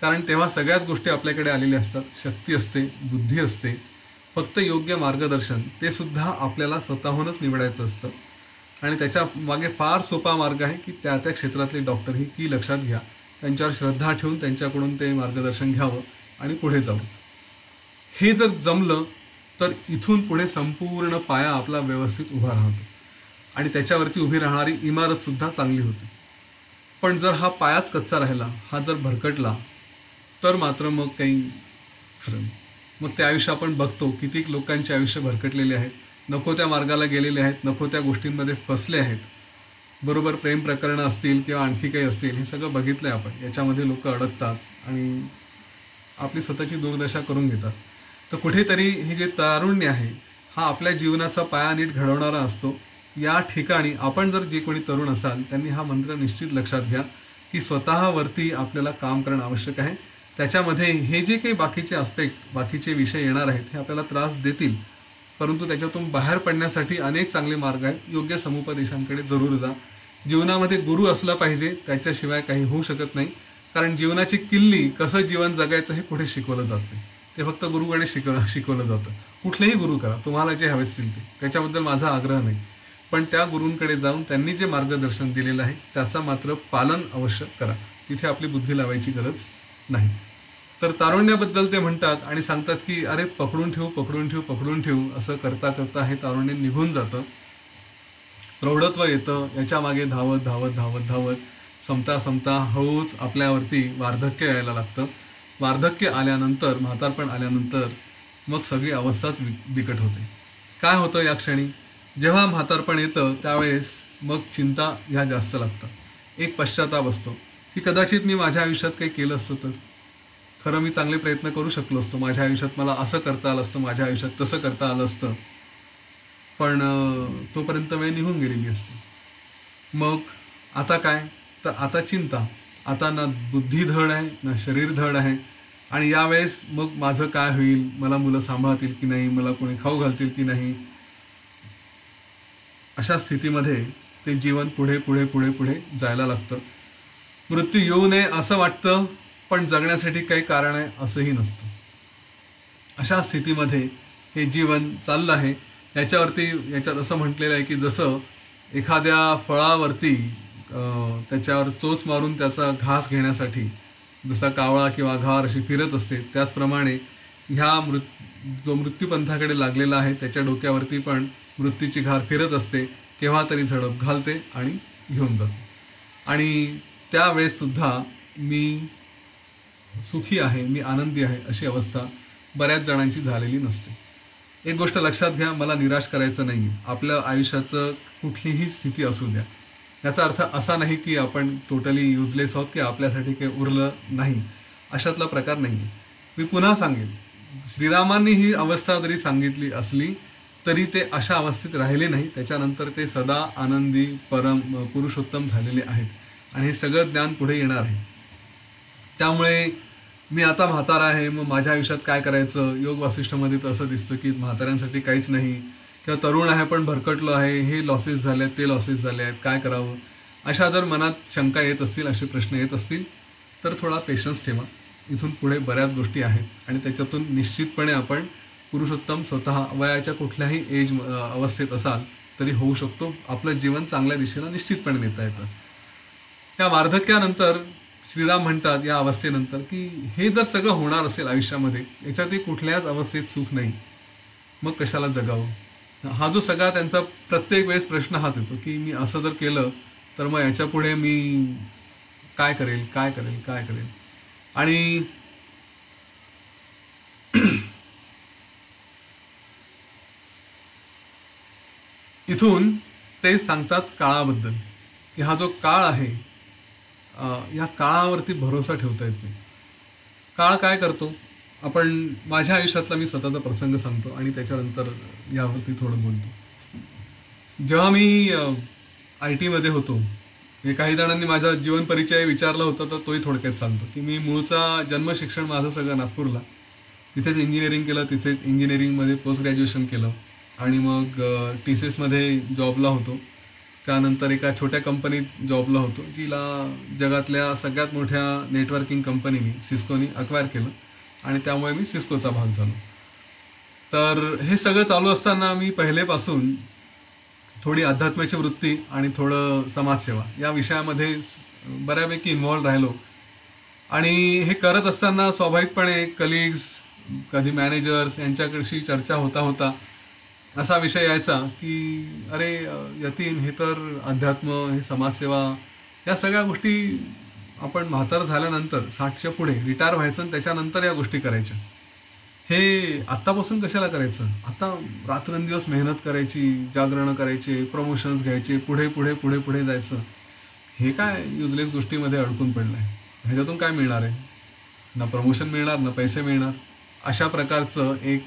कारण तेव्हा सगळ्याच गोष्टी आपल्याकडे आलेल्या असतात. शक्ती असते, बुद्धी असते, फक्त योग्य मार्गदर्शन ते सुद्धा आपल्याला स्वतःहूनच निवडायचं असतं. आणि त्याच्या मागे फार सोपा मार्ग आहे की त्या क्षेत्रातले डॉक्टर ही की लक्षात घ्या, त्यांच्यावर श्रद्धा ठेवून त्यांच्याकडून ते मार्गदर्शन घ्यावं आणि पुढे जावं. हे जर जमलं तर इथून पुढे संपूर्ण पाया आपला व्यवस्थित उभा राहतो आणि त्याच्यावरती उभी राहणारी इमारतसुद्धा चांगली होते. पण जर हा पायाच कच्चा राहिला, हा जर भरकटला तर मात्र मग काही खरं नाही. मग ते आयुष्य आपण बघतो, कितीक लोकांचे आयुष्य भरकटलेले आहेत, नको त्या मार्गाला गेलेले आहेत, नको त्या गोष्टींमध्ये फसले आहेत. बरोबर, प्रेम प्रकरणं असतील किंवा आणखी काही असतील, हे सगळं बघितलं आहे आपण. याच्यामध्ये लोक अडकतात आणि आपली स्वतःची दुर्दशा करून घेतात. तर कुठेतरी हे जे तारुण्य आहे हा आपल्या जीवनाचा पाया नीट घडवणारा असतो. या ठिकाणी आपण जर जे कोणी तरुण असाल त्यांनी हा मंत्र निश्चित लक्षात घ्या की स्वतःवरती आपल्याला काम करणं आवश्यक आहे. त्याच्यामध्ये हे जे काही बाकीचे आस्पेक्ट, बाकीचे विषय येणार आहेत हे आपल्याला त्रास देतील, परंतु त्याच्यातून बाहेर पडण्यासाठी अनेक चांगले मार्ग आहेत. योग्य समुपदेशांकडे जरूर जा. जीवनामध्ये गुरु असला पाहिजे, त्याच्याशिवाय काही होऊ शकत नाही. कारण जीवनाची किल्ली, कसं जीवन जगायचं हे कुठे शिकवलं जात नाही, ते फक्त गुरुकडे शिकवलं जातं. कुठलेही गुरु करा, तुम्हाला जे हवे असतील ते, त्याच्याबद्दल माझा आग्रह नाही. पण त्या गुरूंकडे जाऊन त्यांनी जे मार्गदर्शन दिलेलं आहे त्याचा मात्र पालन अवश्य करा. तिथे आपली बुद्धी लावायची गरज नाही. तर तारुण्याबद्दल ते म्हणतात आणि सांगतात की अरे पकडून ठेवू, पकडून ठेवू, पकडून ठेवू, असं करता करता हे तारुण्य निघून जातं. प्रौढत्व येतं, याच्या मागे धावत धावत धावत धावत संपता संपता हळूच आपल्यावरती वार्धक्य यायला लागतं. वार्धक्य आल्यानंतर, म्हातारपण आल्यानंतर मग सगळी अवस्थाच बिकट होते. काय होतं या क्षणी, जेव्हा म्हातारपण येतं त्यावेळेस मग चिंता ह्या जास्त लागतात. एक पश्चाताप असतो की कदाचित मी माझ्या आयुष्यात काही केलं असतं तर, खरं मी चांगले प्रयत्न करू शकलो असतो, माझ्या आयुष्यात मला असं करता आलं असतं, माझ्या आयुष्यात तसं करता आलं असतं, पण तोपर्यंत वेळ निघून गेलेली असते. मग आता काय, तर आता चिंता. आता ना बुद्धी धड आहे, ना शरीर धड आहे, आणि यावेळेस मग माझं काय होईल, मला मुलं सांभाळतील की नाही, मला कोणी खाऊ घालतील की नाही, अशा स्थितीमध्ये ते जीवन पुढे पुढे पुढे पुढे जायला लागतं. मृत्यू येऊ नये असं वाटतं, पण जगण्यासाठी काही कारण आहे असंही नसतं. अशा स्थितीमध्ये हे जीवन चाललं आहे. याच्यात असं म्हटलेलं आहे की जसं एखाद्या फळावरती त्याच्यावर चोच मारून त्याचा घास घेण्यासाठी जसा कावळा किंवा घार अशी फिरत असते, त्याचप्रमाणे जो मृत्यूपंथाकडे लागलेला आहे त्याच्या डोक्यावरती पण मृत्यूची घार फिरत असते. केव्हा तरी झडप घालते आणि घेऊन जाते. आणि त्यावेळेस सुद्धा मी सुखी आहे, मी आनंदी आहे अशी अवस्था बऱ्याच जणांची झालेली नसते. एक गोष्ट लक्षात घ्या, मला निराश करायचं नाही. आपलं आयुष्याचं कुठलीही स्थिती असू द्या, याचा अर्थ असा नाही की आपण टोटली युजलेस आहोत, की आपल्यासाठी काही उरलं नाही, अशातला प्रकार नाही. मी पुन्हा सांगेन, श्रीरामांनी ही अवस्था जरी सांगितली असली तरी ते अशा अवस्थेत राहिले नाही. त्याच्यानंतर ते सदा आनंदी पुरुषोत्तम झालेले आहेत आणि हे सगळं ज्ञान पुढे येणार आहे. त्यामुळे मी आता म्हातारा आहे, मग माझ्या आयुष्यात काय करायचं. योग वासिष्ठमध्ये तर असं दिसतं की म्हाताऱ्यांसाठी काहीच नाही, किंवा तरुण आहे पण भरकटलो आहे, हे लॉसेस झाले आहेत, ते लॉसेस झाले आहेत, काय करावं. अशा जर मनात शंका येत असतील, असे प्रश्न येत असतील तर थोडा पेशन्स ठेवा. इथून पुढे बऱ्याच गोष्टी आहेत आणि त्याच्यातून निश्चितपणे आपण पुरुषोत्तम स्वतः वयाच्या कुठल्याही अवस्थेत असाल तरी होऊ शकतो. आपलं जीवन चांगल्या दिशेला निश्चितपणे नेता येतं. या वार्धक्यानंतर श्रीराम म्हणतात, या अवस्थेनंतर, की हे जर सगळं होणार असेल आयुष्यामध्ये, याच्यातही कुठल्याच अवस्थेत सुख नाही, मग कशाला जगावं. हा जो सगळा त्यांचा प्रत्येक वेळेस प्रश्न हाच येतो की मी असं जर केलं तर मग याच्यापुढे मी काय करेल, काय करेल, काय करेल. आणि इथून ते सांगतात काळाबद्दल, की हा जो काळ आहे, या काळावरती भरोसा ठेवता येत नाही. काळ काय करतो, आपण माझ्या आयुष्यातला मी स्वतःचा प्रसंग सांगतो आणि त्याच्यानंतर यावरती थोडं बोलतो. जेव्हा मी IT मध्ये होतो, हे काही जणांनी माझा जीवन परिचय विचारला होता तर तोही थोडक्यात सांगतो, की मी मूळचा जन्मशिक्षण माझं सगळं नागपूरला, तिथेच इंजिनिअरिंग केलं, तिथेच इंजिनिअरिंगमध्ये पोस्ट ग्रॅज्युएशन केलं आणि मग TCSमध्ये जॉबला होतो. त्यानंतर एका छोट्या कंपनीत जॉबला होतो, जिला जगातल्या सगळ्यात मोठ्या नेटवर्किंग कंपनीने, सिस्कोनी अक्वायर केलं आणि त्यामुळे मी सिस्कोचा भाग झालो. तर हे सगळं चालू असताना मी पहिलेपासून थोडी अध्यात्माची वृत्ती आणि थोडं समाजसेवा या विषयामध्ये बऱ्यापैकी इन्व्हॉल्व राहिलो. आणि हे करत असताना स्वाभाविकपणे कलिग्स, कधी मॅनेजर्स यांच्याकडशी चर्चा होता होता असा विषय यायचा की अरे यतीन, हे तर अध्यात्म, हे समाजसेवा, या सगळ्या गोष्टी आपण म्हातार झाल्यानंतर 60च्या पुढे रिटायर व्हायचं आणि त्याच्यानंतर या गोष्टी करायच्या. हे आत्तापासून कशाला करायचं. आता रात्रंदिवस मेहनत करायची, जागरणं करायचे, प्रमोशन्स घ्यायचे, पुढे पुढे पुढे पुढे जायचं. हे काय युजलेस गोष्टीमध्ये अडकून पडलं आहे. ह्याच्यातून काय मिळणार आहे, ना प्रमोशन मिळणार, ना पैसे मिळणार. अशा प्रकारचं एक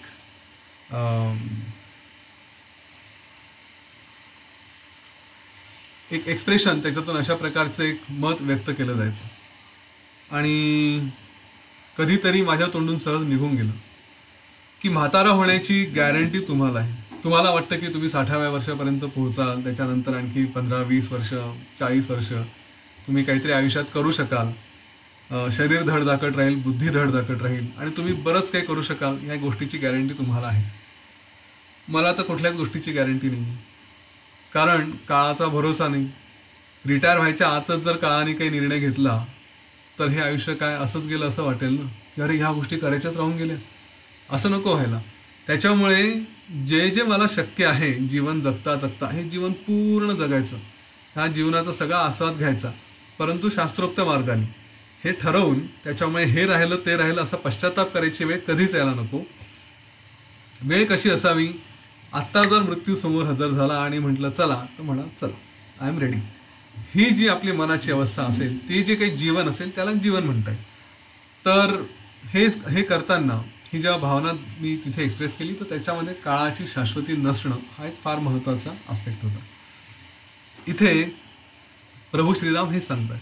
एक्सप्रेशन, त्याच्यातून अशा प्रकारचं एक मत व्यक्त केलं जायचं. आणि कधीतरी माझ्या तोंडून सहज निघून गेलं की म्हातारा होण्याची गॅरंटी तुम्हाला आहे. तुम्हाला वाटतं की तुम्ही 60व्या वर्षापर्यंत पोहोचाल, त्याच्यानंतर आणखी 15-20 वर्ष, 40 वर्ष तुम्ही काहीतरी आयुष्यात करू शकाल, शरीर धडधाकट राहील, बुद्धी धडधाकट राहील आणि तुम्ही बरंच काही करू शकाल, ह्या गोष्टीची गॅरंटी तुम्हाला आहे. मला तर कुठल्याच गोष्टीची गॅरंटी नाही आहे, कारण काळाचा भरोसा नाही. रिटायर व्हायच्या आतच जर काळाने काही निर्णय घेतला तर हे आयुष्य काय असंच गेलं असं वाटेल ना, की अरे ह्या गोष्टी करायच्याच राहून गेल्या. असं नको व्हायला. त्याच्यामुळे जे जे मला शक्य आहे जीवन जगता जगता हे जीवन पूर्ण जगायचं, ह्या जीवनाचा सगळा आस्वाद घ्यायचा, परंतु शास्त्रोक्त मार्गाने हे ठरवून. त्याच्यामुळे हे राहिलं ते राहिलं असा पश्चाताप करायची वेळ कधीच यायला नको. वेळ कशी असावी, आत्ता जर मृत्यू समोर हजर झाला आणि म्हटलं चला, तर म्हणा चला, आय एम रेडी. ही जी आपली मनाची अवस्था असेल, ती जे काही जीवन असेल त्याला जीवन म्हणताय. तर हे करताना ही जेव्हा भावना मी तिथे एक्सप्रेस केली, तर त्याच्यामध्ये काळाची शाश्वती नसणं हा एक फार महत्त्वाचा आस्पेक्ट होता. इथे प्रभू श्रीराम हे सांगतात,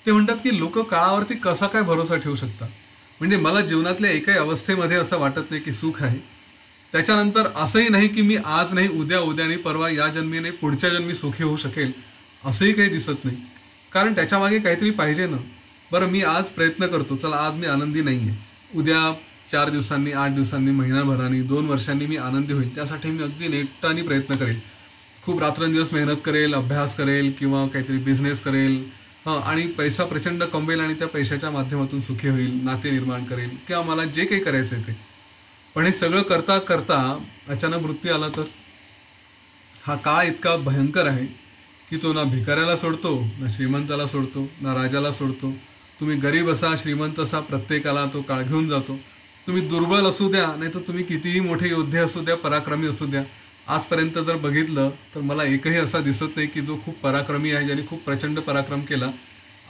ते म्हणतात की लोक काळावरती कसा काय भरोसा ठेवू शकतात. म्हणजे मला जीवनातल्या एकाही अवस्थेमध्ये असं वाटत नाही की सुख आहे. त्याच्यानंतर असंही नाही की मी आज नाही उद्या, उद्या नाही परवा, या जन्मी नाही पुढच्या जन्मी सुखी होऊ शकेल असंही काही दिसत नाही. कारण त्याच्यामागे काहीतरी पाहिजे ना. बरं, मी आज प्रयत्न करतो, चला आज मी आनंदी नाही आहे, उद्या 4 दिवसांनी, 8 दिवसांनी, महिनाभरानी, 2 वर्षांनी मी आनंदी होईल, त्यासाठी मी अगदी नेटाने प्रयत्न करेल, खूप रात्रंदिवस मेहनत करेल, अभ्यास करेल किंवा काहीतरी बिझनेस करेल, हां, आणि पैसा प्रचंड कमवेल आणि त्या पैशाच्या माध्यमातून सुखी होईल, नाते निर्माण करेल किंवा मला जे काही करायचं आहे ते. पण हे सगळं करता करता अचानक मृत्यू आला तर? हा काळ इतका भयंकर आहे की तो ना भिकाऱ्याला सोडतो, ना श्रीमंताला सोडतो, ना राजाला सोडतो. तुम्ही गरीब असा, श्रीमंत असा, प्रत्येकाला तो काळ घेऊन जातो. तुम्ही दुर्बल असू द्या, नाही तर तुम्ही कितीही मोठे योद्धे असू द्या, पराक्रमी असू द्या. आजपर्यंत जर बघितलं तर मला एकही असा दिसत नाही की जो खूप पराक्रमी आहे, ज्याने खूप प्रचंड पराक्रम केला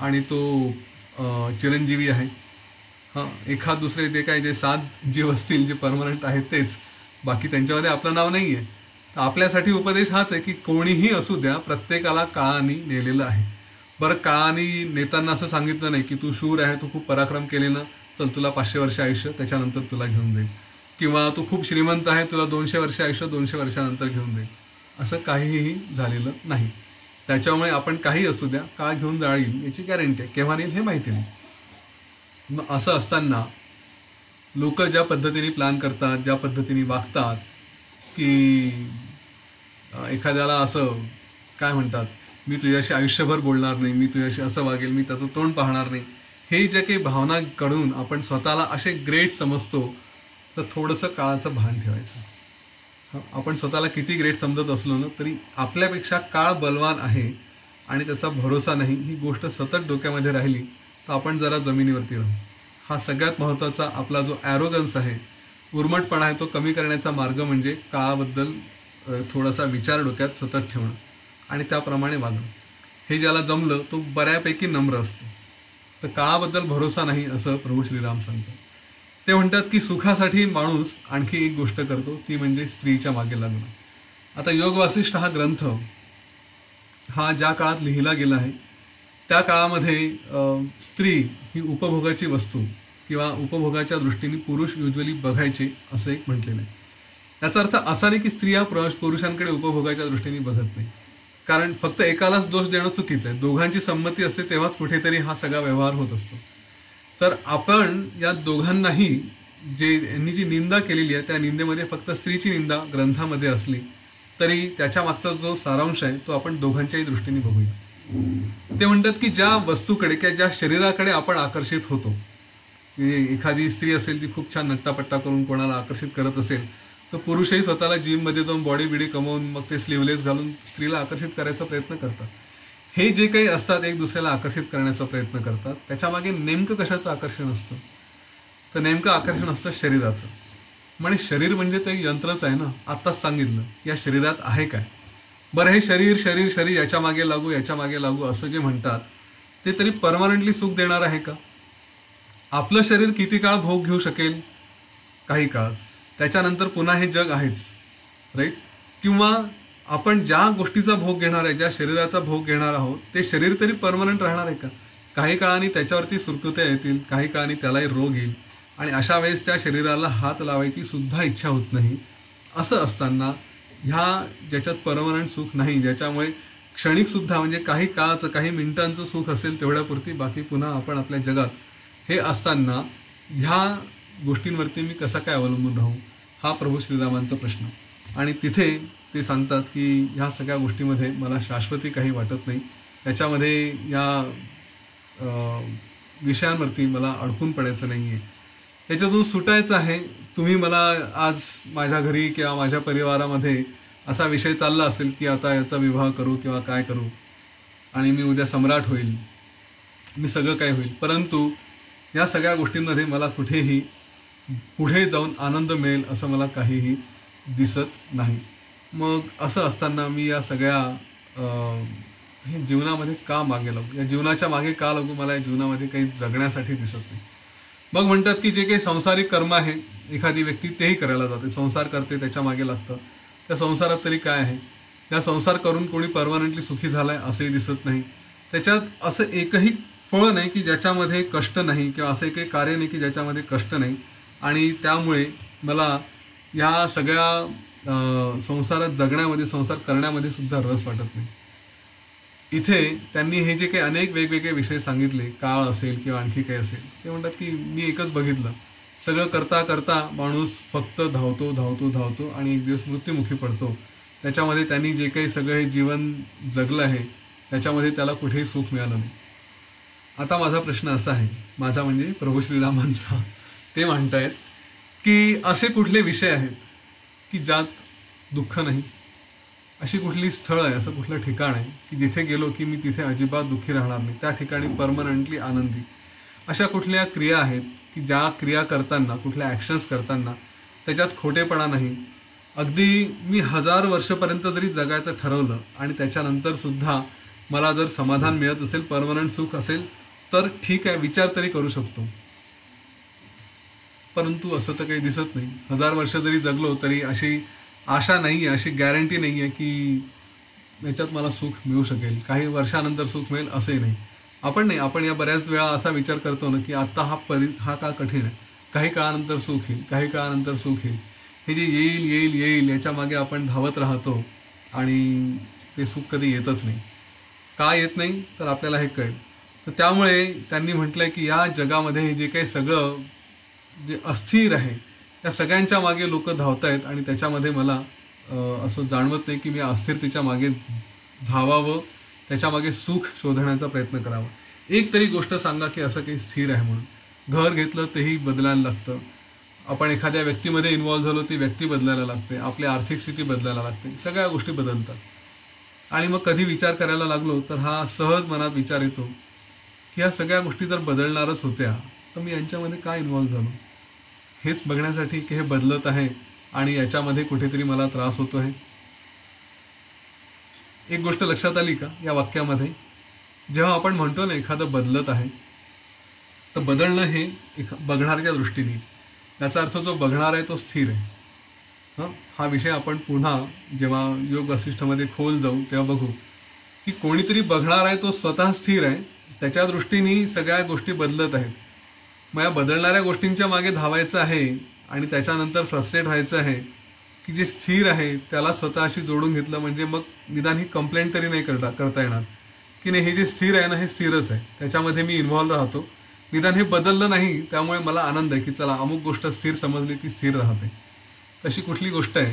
आणि तो चिरंजीवी आहे. हां, एखाद दुसरे ते काय जे 7 जीव असतील जे परमनंट आहेत तेच, बाकी त्यांच्यामध्ये आपलं नाव नाही आहे. तर आपल्यासाठी उपदेश हाच आहे की कोणीही असू द्या, प्रत्येकाला काळाने नेलेलं आहे. बरं, काळाने नेताना असं सांगितलं नाही की तू शूर आहे, तू खूप पराक्रम केले ना, चल तुला 500 वर्ष आयुष्य, त्याच्यानंतर तुला घेऊन जाईल. किंवा तू खूप श्रीमंत आहे, तुला 200 वर्ष आयुष्य, 200 वर्षानंतर घेऊन जाईल. असं काहीही झालेलं नाही. त्याच्यामुळे आपण काही असू द्या, काळ घेऊन जाईल याची गॅरंटी आहे. केव्हा नेईल हे माहिती नाही. मग असं असताना लोक ज्या पद्धतीने प्लॅन करतात, ज्या पद्धतीने वागतात, की एखाद्याला असं काय म्हणतात, मी तुझ्याशी आयुष्यभर बोलणार नाही, मी तुझ्याशी असं वागेल, मी त्याचं तोंड पाहणार नाही, हे जे काही भावना करून आपण स्वतःला असे ग्रेट समजतो, तर थोडंसं काळाचं भान ठेवायचं. हं, आपण स्वतःला किती ग्रेट समजत असलो ना तरी आपल्यापेक्षा काळ बलवान आहे आणि त्याचा भरोसा नाही, ही गोष्ट सतत डोक्यामध्ये राहिली तर आपण जरा जमिनीवरती राहू. हा सगळ्यात महत्त्वाचा आपला जो ॲरोगन्स आहे, उर्मटपणा आहे, तो कमी करण्याचा मार्ग म्हणजे काळाबद्दल थोडासा विचार डोक्यात सतत ठेवणं आणि त्याप्रमाणे वागणं. हे ज्याला जमलं तो बऱ्यापैकी नम्र असतो. तर काळाबद्दल भरोसा नाही असं प्रभू श्रीराम सांगतात. ते म्हणतात की सुखासाठी माणूस आणखी एक गोष्ट करतो, ती म्हणजे स्त्रीच्या मागे लागणं. आता योग वासिष्ठ हा ग्रंथ हा ज्या काळात लिहिला गेला आहे त्या काळामध्ये स्त्री ही उपभोगाची वस्तू किंवा उपभोगाच्या दृष्टीने पुरुष युजली बघायचे असं एक म्हटलेलं आहे. याचा अर्थ असा नाही की स्त्रिया पुरुषांकडे उपभोगाच्या दृष्टीने बघत नाही, कारण फक्त एकालाच दोष देणं चुकीचं आहे. दोघांची संमती असते तेव्हाच कुठेतरी हा सगळा व्यवहार होत असतो. तर आपण या दोघांनाही यांनी जी निंदा केलेली आहे त्या निंदेमध्ये फक्त स्त्रीची निंदा ग्रंथामध्ये असली तरी त्याच्या मागचा जो सारांश आहे तो आपण दोघांच्याही दृष्टीने बघूया. ते म्हणतात की ज्या वस्तूकडे किंवा ज्या शरीराकडे आपण आकर्षित होतो, एखादी स्त्री असेल ती खूप छान नट्टापट्टा करून कोणाला आकर्षित करत असेल तर पुरुषही स्वतःला जिममध्ये जाऊन बॉडी बिडी कमवून मग ते स्लीवलेस घालून स्त्रीला आकर्षित करायचा प्रयत्न करतात. हे जे काही असतात एक दुसऱ्याला आकर्षित करण्याचा प्रयत्न करतात, त्याच्यामागे नेमकं कशाचं आकर्षण असतं? तर नेमकं आकर्षण असतं शरीराचं. म्हणजे शरीर म्हणजे ते यंत्रच आहे ना. आत्ताच सांगितलं या शरीरात आहे काय. बरं, हे शरीर शरीर शरीर याच्या मागे लागू याच्या मागे लागू असं जे म्हणतात ते तरी परमनंटली सुख देणार आहे का? आपलं शरीर किती काळ भोग घेऊ शकेल? काही काळच. त्याच्यानंतर पुन्हा हे जग आहेच, राईट? किंवा आपण ज्या गोष्टीचा भोग घेणार आहे, ज्या शरीराचा भोग घेणार आहोत, ते शरीर तरी परमनंट राहणार आहे का? काही काळाने त्याच्यावरती सुरकुत्या येतील, काही काळाने त्यालाही रोग येईल आणि अशा वेळेस त्या शरीराला हात लावायची सुद्धा इच्छा होत नाही. असं असताना ह्या ज्याच्यात परमनंट सुख नाही, ज्याच्यामुळे क्षणिकसुद्धा म्हणजे काही काळाचं काही मिनिटांचं सुख असेल तेवढ्यापुरती, बाकी पुन्हा आपण आपल्या जगात, हे असताना ह्या गोष्टींवरती मी कसा काय अवलंबून राहू, हा प्रभू श्रीरामांचा प्रश्न. आणि तिथे ते सांगतात की ह्या सगळ्या गोष्टीमध्ये मला शाश्वती काही वाटत नाही, त्याच्यामध्ये या विषयांवरती मला अडकून पडायचं नाही आहे, याच्यातून सुटायचं आहे. तुम्ही मला आज माझ्या घरी किंवा माझ्या परिवारामध्ये असा विषय चालला असेल की आता याचा विवाह करू किंवा काय करू आणि मी उद्या सम्राट होईल, मी सगळं काय होईल, परंतु या सगळ्या गोष्टींमध्ये मला कुठेही पुढे जाऊन आनंद मिळेल असं मला काहीही दिसत नाही. मग असं असताना मी या सगळ्या हे जीवनामध्ये का मागे लागू, या जीवनाच्या मागे का लागू, मला या जीवनामध्ये काही जगण्यासाठी दिसत नाही. मग म्हणतात की जे काही सांसारिक कर्म आहे एखादी व्यक्ती तेही करायला जाते, संसार करते, त्याच्या मागे लागतं. त्या संसारात तरी काय आहे? या संसार करून कोणी परमनंटली सुखी झाला आहे असंही दिसत नाही. त्याच्यात असं एकही फळ नाही की ज्याच्यामध्ये कष्ट नाही, किंवा असं काही कार्य नाही की ज्याच्यामध्ये कष्ट नाही. आणि त्यामुळे मला ह्या सगळ्या संसारात जगण्यामध्ये, संसार करण्यामध्ये सुद्धा रस वाटत नाही. इथे त्यांनी हे जे काही अनेक वेगवेगळे विषय सांगितले, काळ असेल किंवा आणखी काही असेल, ते म्हणतात की मी एकच बघितलं, सगळं करता करता माणूस फक्त धावतो धावतो धावतो आणि एक दिवस मृत्युमुखी पडतो. त्याच्यामध्ये त्यांनी जे काही सगळं हे जीवन जगलं आहे त्याच्यामध्ये त्याला कुठेही सुख मिळालं नाही. आता माझा प्रश्न असा आहे, माझा म्हणजे प्रभू श्रीरामांचा. ते म्हणतायत की असे कुठले विषय आहेत की ज्यात दुःख नाही, अशी कुठली स्थळ आहे, असं कुठलं ठिकाण आहे की जिथे गेलो की मी तिथे अजिबात दुःखी राहणार नाही, त्या ठिकाणी परमनंटली आनंदी. अशा कुठल्या क्रिया आहेत की ज्या क्रिया करताना, कुठल्या ॲक्शन्स करताना त्याच्यात खोटेपणा नाही. अगदी मी 1000 वर्षपर्यंत जरी जगायचं ठरवलं आणि त्याच्यानंतरसुद्धा मला जर समाधान मिळत असेल, परमनंट सुख असेल, तर ठीक आहे, विचार तरी करू शकतो. परंतु असं तर काही दिसत नाही. 1000 वर्ष जरी जगलो तरी अशी आशा नाही आहे, अशी गॅरंटी नाही आहे की याच्यात मला सुख मिळू शकेल, काही वर्षानंतर सुख मिळेल असंही नाही. आपण या बऱ्याच वेळा असा विचार करतो ना की आत्ता हा काळ कठीण आहे, काही काळानंतर सुख येईल, काही काळानंतर सुख येईल. हे जे येईल येईल येईल याच्या मागे आपण धावत राहतो आणि ते सुख कधी येतच नाही. का येत नाही तर आपल्याला हे कळेल. तर त्यामुळे त्यांनी म्हटलंय की या जगामध्ये हे जे काही सगळं जे अस्थिर आहे त्या सगळ्यांच्या मागे लोक धावत आहेत आणि त्याच्यामध्ये मला असं जाणवत नाही की मी अस्थिरतेच्या मागे धावावं, त्याच्यामागे सुख शोधण्याचा प्रयत्न करावा. एक तरी गोष्ट सांगा की असं काही स्थिर आहे म्हणून. घर घेतलं तेही बदलायला लागतं, आपण एखाद्या व्यक्तीमध्ये इन्व्हॉल्व्ह झालो ती व्यक्ती बदलायला लागते, आपली आर्थिक स्थिती बदलायला लागते, सगळ्या गोष्टी बदलतात. आणि मग कधी विचार करायला लागलो तर हा सहज मनात विचार येतो की ह्या सगळ्या गोष्टी जर बदलणारच होत्या तर मी यांच्यामध्ये काय इन्व्हॉल्व्ह झालो, हेच बघण्यासाठी की हे बदलत आहे आणि याच्यामध्ये कुठेतरी मला त्रास होतो आहे. एक गोष्ट लक्षात आली का या वाक्यामध्ये, जेव्हा आपण म्हणतो ना एखादं बदलत आहे, तर बदलणं हे बघणाऱ्याच्या दृष्टीने, त्याचा अर्थ जो बघणार आहे तो स्थिर आहे. हा विषय आपण पुन्हा जेव्हा योग वसिष्ठमध्ये खोल जाऊ तेव्हा बघू की कोणीतरी बघणार आहे तो स्वतः स्थिर आहे, त्याच्या दृष्टीने सगळ्या गोष्टी बदलत आहेत. मग या बदलणाऱ्या गोष्टींच्या मागे धावायचं आहे आणि त्याच्यानंतर फ्रस्ट्रेट व्हायचं आहे की जे स्थिर आहे त्याला स्वतःशी जोडून घेतलं म्हणजे मग निदान ही कंप्लेंट तरी नाही करता येणार की नाही, हे जे स्थिर आहे ना हे स्थिरच आहे, त्याच्यामध्ये मी इन्व्हॉल्व राहतो, निदान हे बदललं नाही त्यामुळे मला आनंद आहे की चला अमुक गोष्ट स्थिर समजली ती स्थिर राहते. तशी कुठली गोष्ट आहे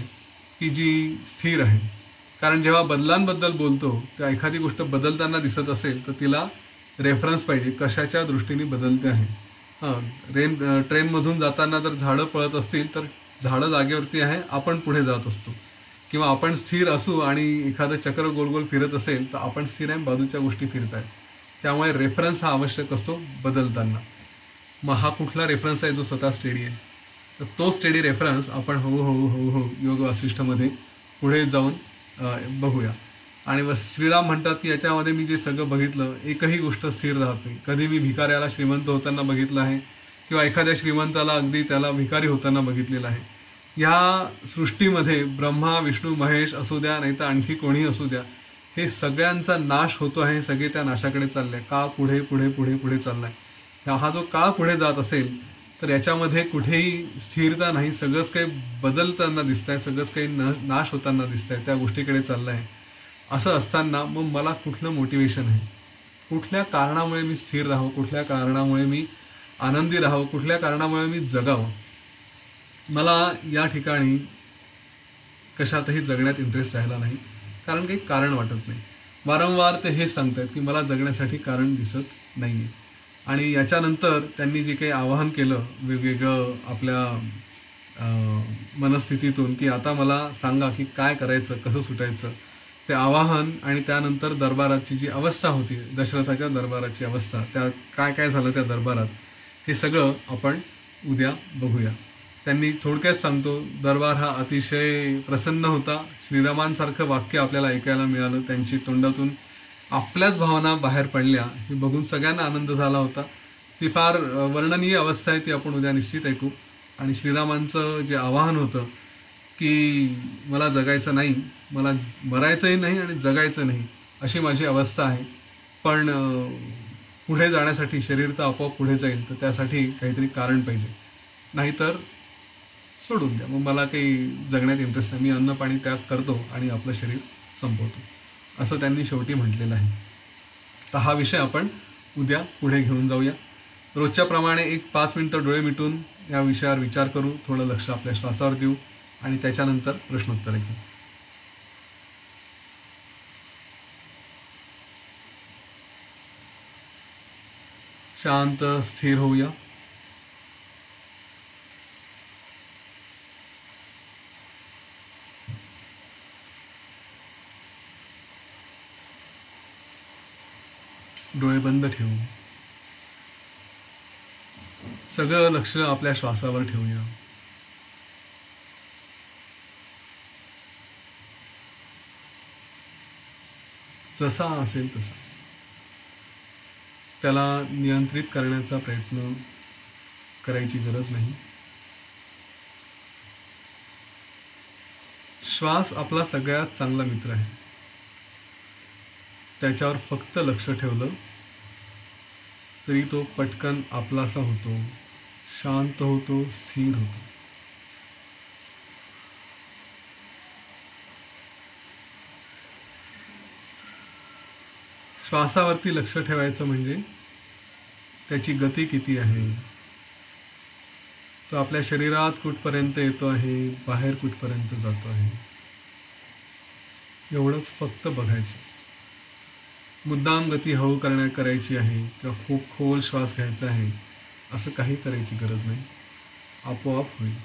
की जी स्थिर आहे. कारण जेव्हा बदलांबद्दल बोलतो तेव्हा एखादी गोष्ट बदलताना दिसत असेल तर तिला रेफरन्स पाहिजे, कशाच्या दृष्टीने बदलते आहे. ट्रेनमधून जाताना जर झाडं पळत असतील तर झाडं जागेवरती आहे, आपण पुढे जात असतो. किंवा आपण स्थिर असू आणि एखादं चक्र गोल गोल फिरत असेल तर आपण स्थिर आहे, बाजूच्या गोष्टी फिरत आहेत. त्यामुळे रेफरन्स हा आवश्यक असतो बदलताना. मग हा कुठला रेफरन्स आहे जो स्वतः स्टेडी आहे, तर तो स्टेडी रेफरन्स आपण हळूहळू योग वासिष्ठमध्ये पुढे जाऊन बघूया. आणि श्रीराम म्हणतात की याच्यामध्ये मी जे सगळं बघितलं एकही गोष्ट स्थिर राहत नाही. कधी मी भिकाऱ्याला श्रीमंत होताना बघितलं आहे किंवा एखाद्या श्रीमंताला अगदी त्याला भिकारी होताना बघितलेलं आहे. ह्या सृष्टीमध्ये ब्रह्मा विष्णू महेश असू द्या नाही तर आणखी कोणीही असू द्या, हे सगळ्यांचा नाश होतो आहे, सगळे त्या नाशाकडे चालले आहे. काळ पुढे पुढे पुढे पुढे चालला आहे. हा जो काळ पुढे जात असेल तर याच्यामध्ये कुठेही स्थिरता नाही, सगळंच काही बदलताना दिसत आहे, सगळंच काही नाश होताना दिसत आहे, त्या गोष्टीकडे चाललं आहे. असं असताना मग मला कुठलं मोटिवेशन आहे, कुठल्या कारणामुळे मी स्थिर राहावं, कुठल्या कारणामुळे मी आनंदी राहावं, कुठल्या कारणामुळे मी जगावं. मला या ठिकाणी कशातही जगण्यात इंटरेस्ट राहिला नाही, कारण काही कारण वाटत नाही. वारंवार ते हे सांगतात की मला जगण्यासाठी कारण दिसत नाही आहे. आणि याच्यानंतर त्यांनी जे काही आवाहन केलं वेगवेगळं आपल्या मनस्थितीतून की आता मला सांगा की काय करायचं, कसं सुटायचं, ते आवाहन आणि त्यानंतर दरबाराची जी अवस्था होती, दशरथाच्या दरबाराची अवस्था, त्या काय काय झालं त्या दरबारात, हे सगळं आपण उद्या बघूया. त्यांनी थोडक्यात सांगतो, दरबार हा अतिशय प्रसन्न होता. श्रीरामांसारखं वाक्य आपल्याला ऐकायला मिळालं, त्यांची तोंडातून आपल्याच भावना बाहेर पडल्या, हे बघून सगळ्यांना आनंद झाला होता. ती फार वर्णनीय अवस्था आहे, ती आपण उद्या निश्चित ऐकू. आणि श्रीरामांचं जे आवाहन होतं की मला जगायचं नाही, मला मरायचंही नाही आणि जगायचं नाही, अशी माझी अवस्था आहे. पण पुढे जाण्यासाठी शरीर तर आपोआप पुढे जाईल, तर त्यासाठी काहीतरी कारण पाहिजे. नाहीतर सोडून द्या, मग मला काही जगण्यात इंटरेस्ट नाही, मी अन्न पाणी त्याग करतो आणि आपलं शरीर संपवतो, असं त्यांनी शेवटी म्हटलेलं आहे. तर हा विषय आपण उद्या पुढे घेऊन जाऊया. रोजच्या प्रमाणे एक 5 मिनिटं डोळे मिटून या विषयावर विचार करू, थोडं लक्ष आपल्या श्वासावर देऊ आणि त्याच्यानंतर प्रश्नोत्तरे घेऊ. शांत स्थिर होऊया. डोळे बंद ठेवू. सगळं लक्ष आपल्या श्वासावर ठेवूया. जसा असेल तसा त्याला नियंत्रित करण्याचा प्रयत्न करायची गरज नाही. श्वास आपला सगळ्यात चांगला मित्र आहे. त्याच्यावर फक्त लक्ष ठेवलं तरी तो पटकन आपलासा होतो, शांत होतो, स्थिर होतो. श्वासावरती लक्ष ठेवायचं म्हणजे त्याची गती किती आहे, तो आपल्या शरीरात कुठपर्यंत येतो आहे, बाहेर कुठपर्यंत जातो आहे, एवढंच फक्त बघायचं. मुद्दाम गती हळू करायची आहे किंवा खूप खोल श्वास घ्यायचा आहे असं काही करायची गरज नाही, आपोआप होईल.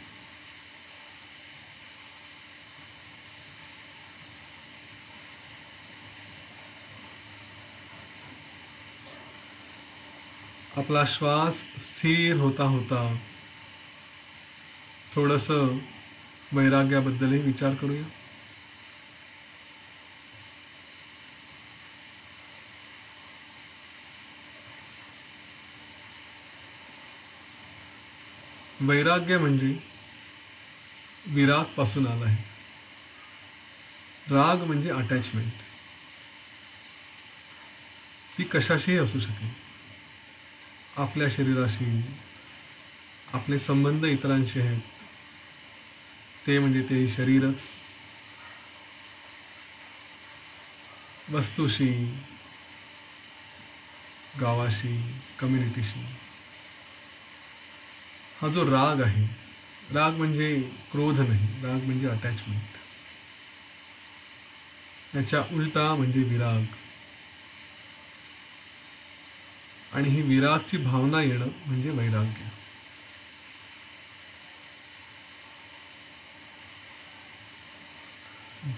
आपला श्वास स्थिर होता होता थोडंसं वैराग्याबद्दलही विचार करूया. वैराग्य म्हणजे विराग पासून आला आहे. राग म्हणजे अटॅचमेंट. ती कशाशीही असू शकेल. आपल्या शरीराशी, आपले संबंध इतरांशी आहेत, ते म्हणजे ते शरीरच. वस्तूशी, गावाशी, कम्युनिटीशी. हा जो राग आहे, राग म्हणजे क्रोध नाही, राग म्हणजे अटॅचमेंट. याच्या उलटा म्हणजे विराग. आणि ही विरागची भावना येणं म्हणजे वैराग्य.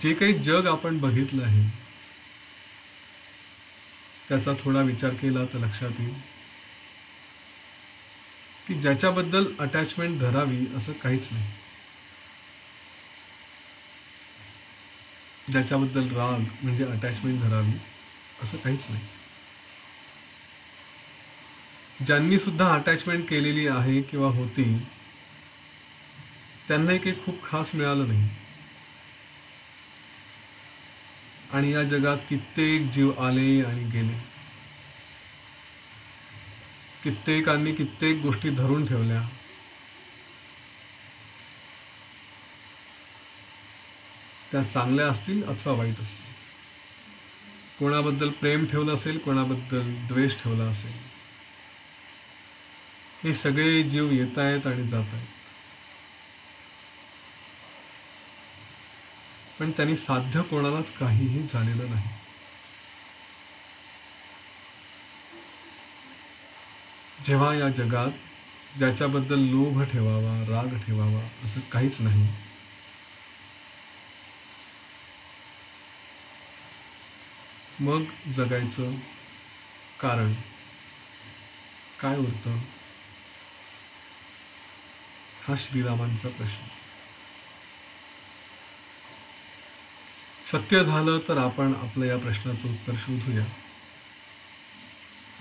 जे काही जग आपण बघितलं आहे त्याचा थोडा विचार केला तर लक्षात येईल की ज्याच्याबद्दल अटॅचमेंट धरावी असं काहीच नाही. ज्याच्याबद्दल राग म्हणजे अटॅचमेंट धरावी असं काहीच नाही. ज्यांनी सुद्धा अटॅचमेंट केलेली आहे किंवा होती त्यांनाही काही खूप खास मिळालं नाही. आणि या जगात कित्येक जीव आले आणि गेले. कित्येकांनी कित्येक गोष्टी धरून ठेवल्या. त्या चांगल्या असतील अथवा वाईट असतील. कोणाबद्दल प्रेम ठेवलं असेल, कोणाबद्दल द्वेष ठेवला असेल. हे सगळे जीव येत आहेत आणि जात आहेत. पण त्यांनी साध्य कोणालाच काहीही झालेलं नाही. जेव्हा या जगात ज्याच्याबद्दल लोभ ठेवावा, राग ठेवावा असं काहीच नाही, मग जगायचं कारण काय उरतं? हा श्रीरामांचा प्रश्न. शक्य झालं तर आपण आपलं या प्रश्नाचं उत्तर शोधूया.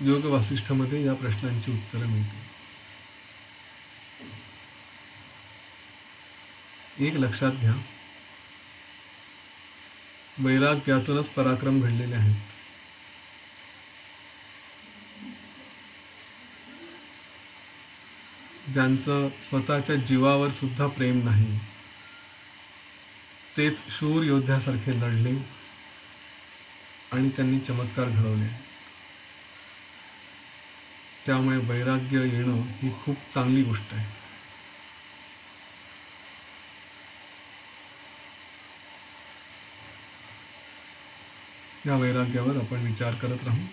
योग वासिष्ठमध्ये या प्रश्नांची उत्तरं मिळतील. एक लक्षात घ्या, वैराग्यातूनच पराक्रम घडलेले आहेत. ज्यांचं स्वतःच्या जीवावर सुद्धा प्रेम नाही, तेच शूर योद्ध्यासारखे लढले आणि त्यांनी चमत्कार घडवले. त्यामुळे वैराग्य येणं ही खूप चांगली गोष्ट आहे. या वैराग्यावर आपण विचार करत राहू.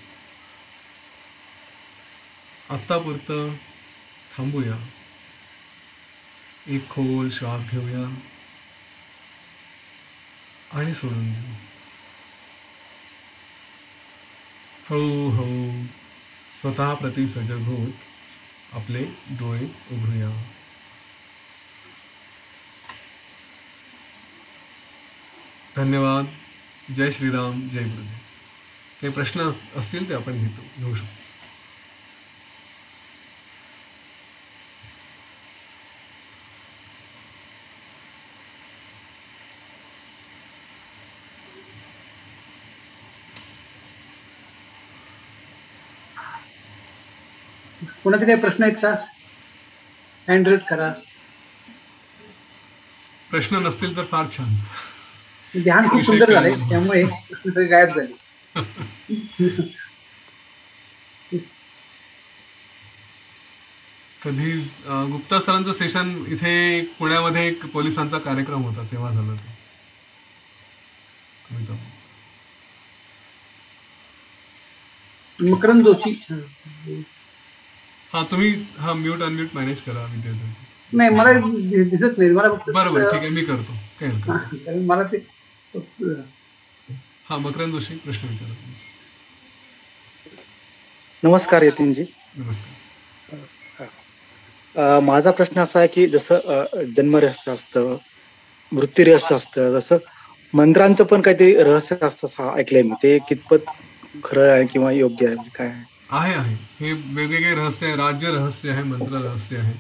आत्तापुरतं थांबूया, एक खोल श्वास घेऊया आणि सोडून देऊ. हळूहळू स्वतः प्रति सजग होत आपले डोळे उघडूया. धन्यवाद. जय श्रीराम, जय गुरुदेव. काही प्रश्न असतील ते आपण घेऊ शकतो. कोणाचे काही प्रश्न आहेत का? हँड रेज करा. प्रश्न नसतील तर फार छान. ध्यान खूप सुंदर झाले, त्यामुळे प्रश्न सगळे गायब झाले. कधी गुप्ता सरांचं सेशन इथे पुण्यामध्ये एक पोलिसांचा कार्यक्रम होता तेव्हा झालं ते. मकरंद जोशी. हा, तुम्ही म्यूट अनम्यूट मॅनेज करा विद्यार्थ्यांची. नाही, मला दिसत नाही. मला बरोबर, ठीक आहे, मी करतो. काही हरकत नाही. मला ते मकरंद जोशी, प्रश्न विचारा तुमचा. नमस्कार यतीनजी. नमस्कार. माझा प्रश्न असा आहे की जसं जन्मरहस्य असतं, मृत्यू रहस्य असतं, जसं मंत्रांचं पण काहीतरी रहस्य असतं ऐकलंय मी. ते कितपत खरं आहे किंवा योग्य आहे, म्हणजे काय आहे? हे वेगवेगळे रहस्य आहे. राज्य रहस्य आहे, मंत्र रहस्य आहे.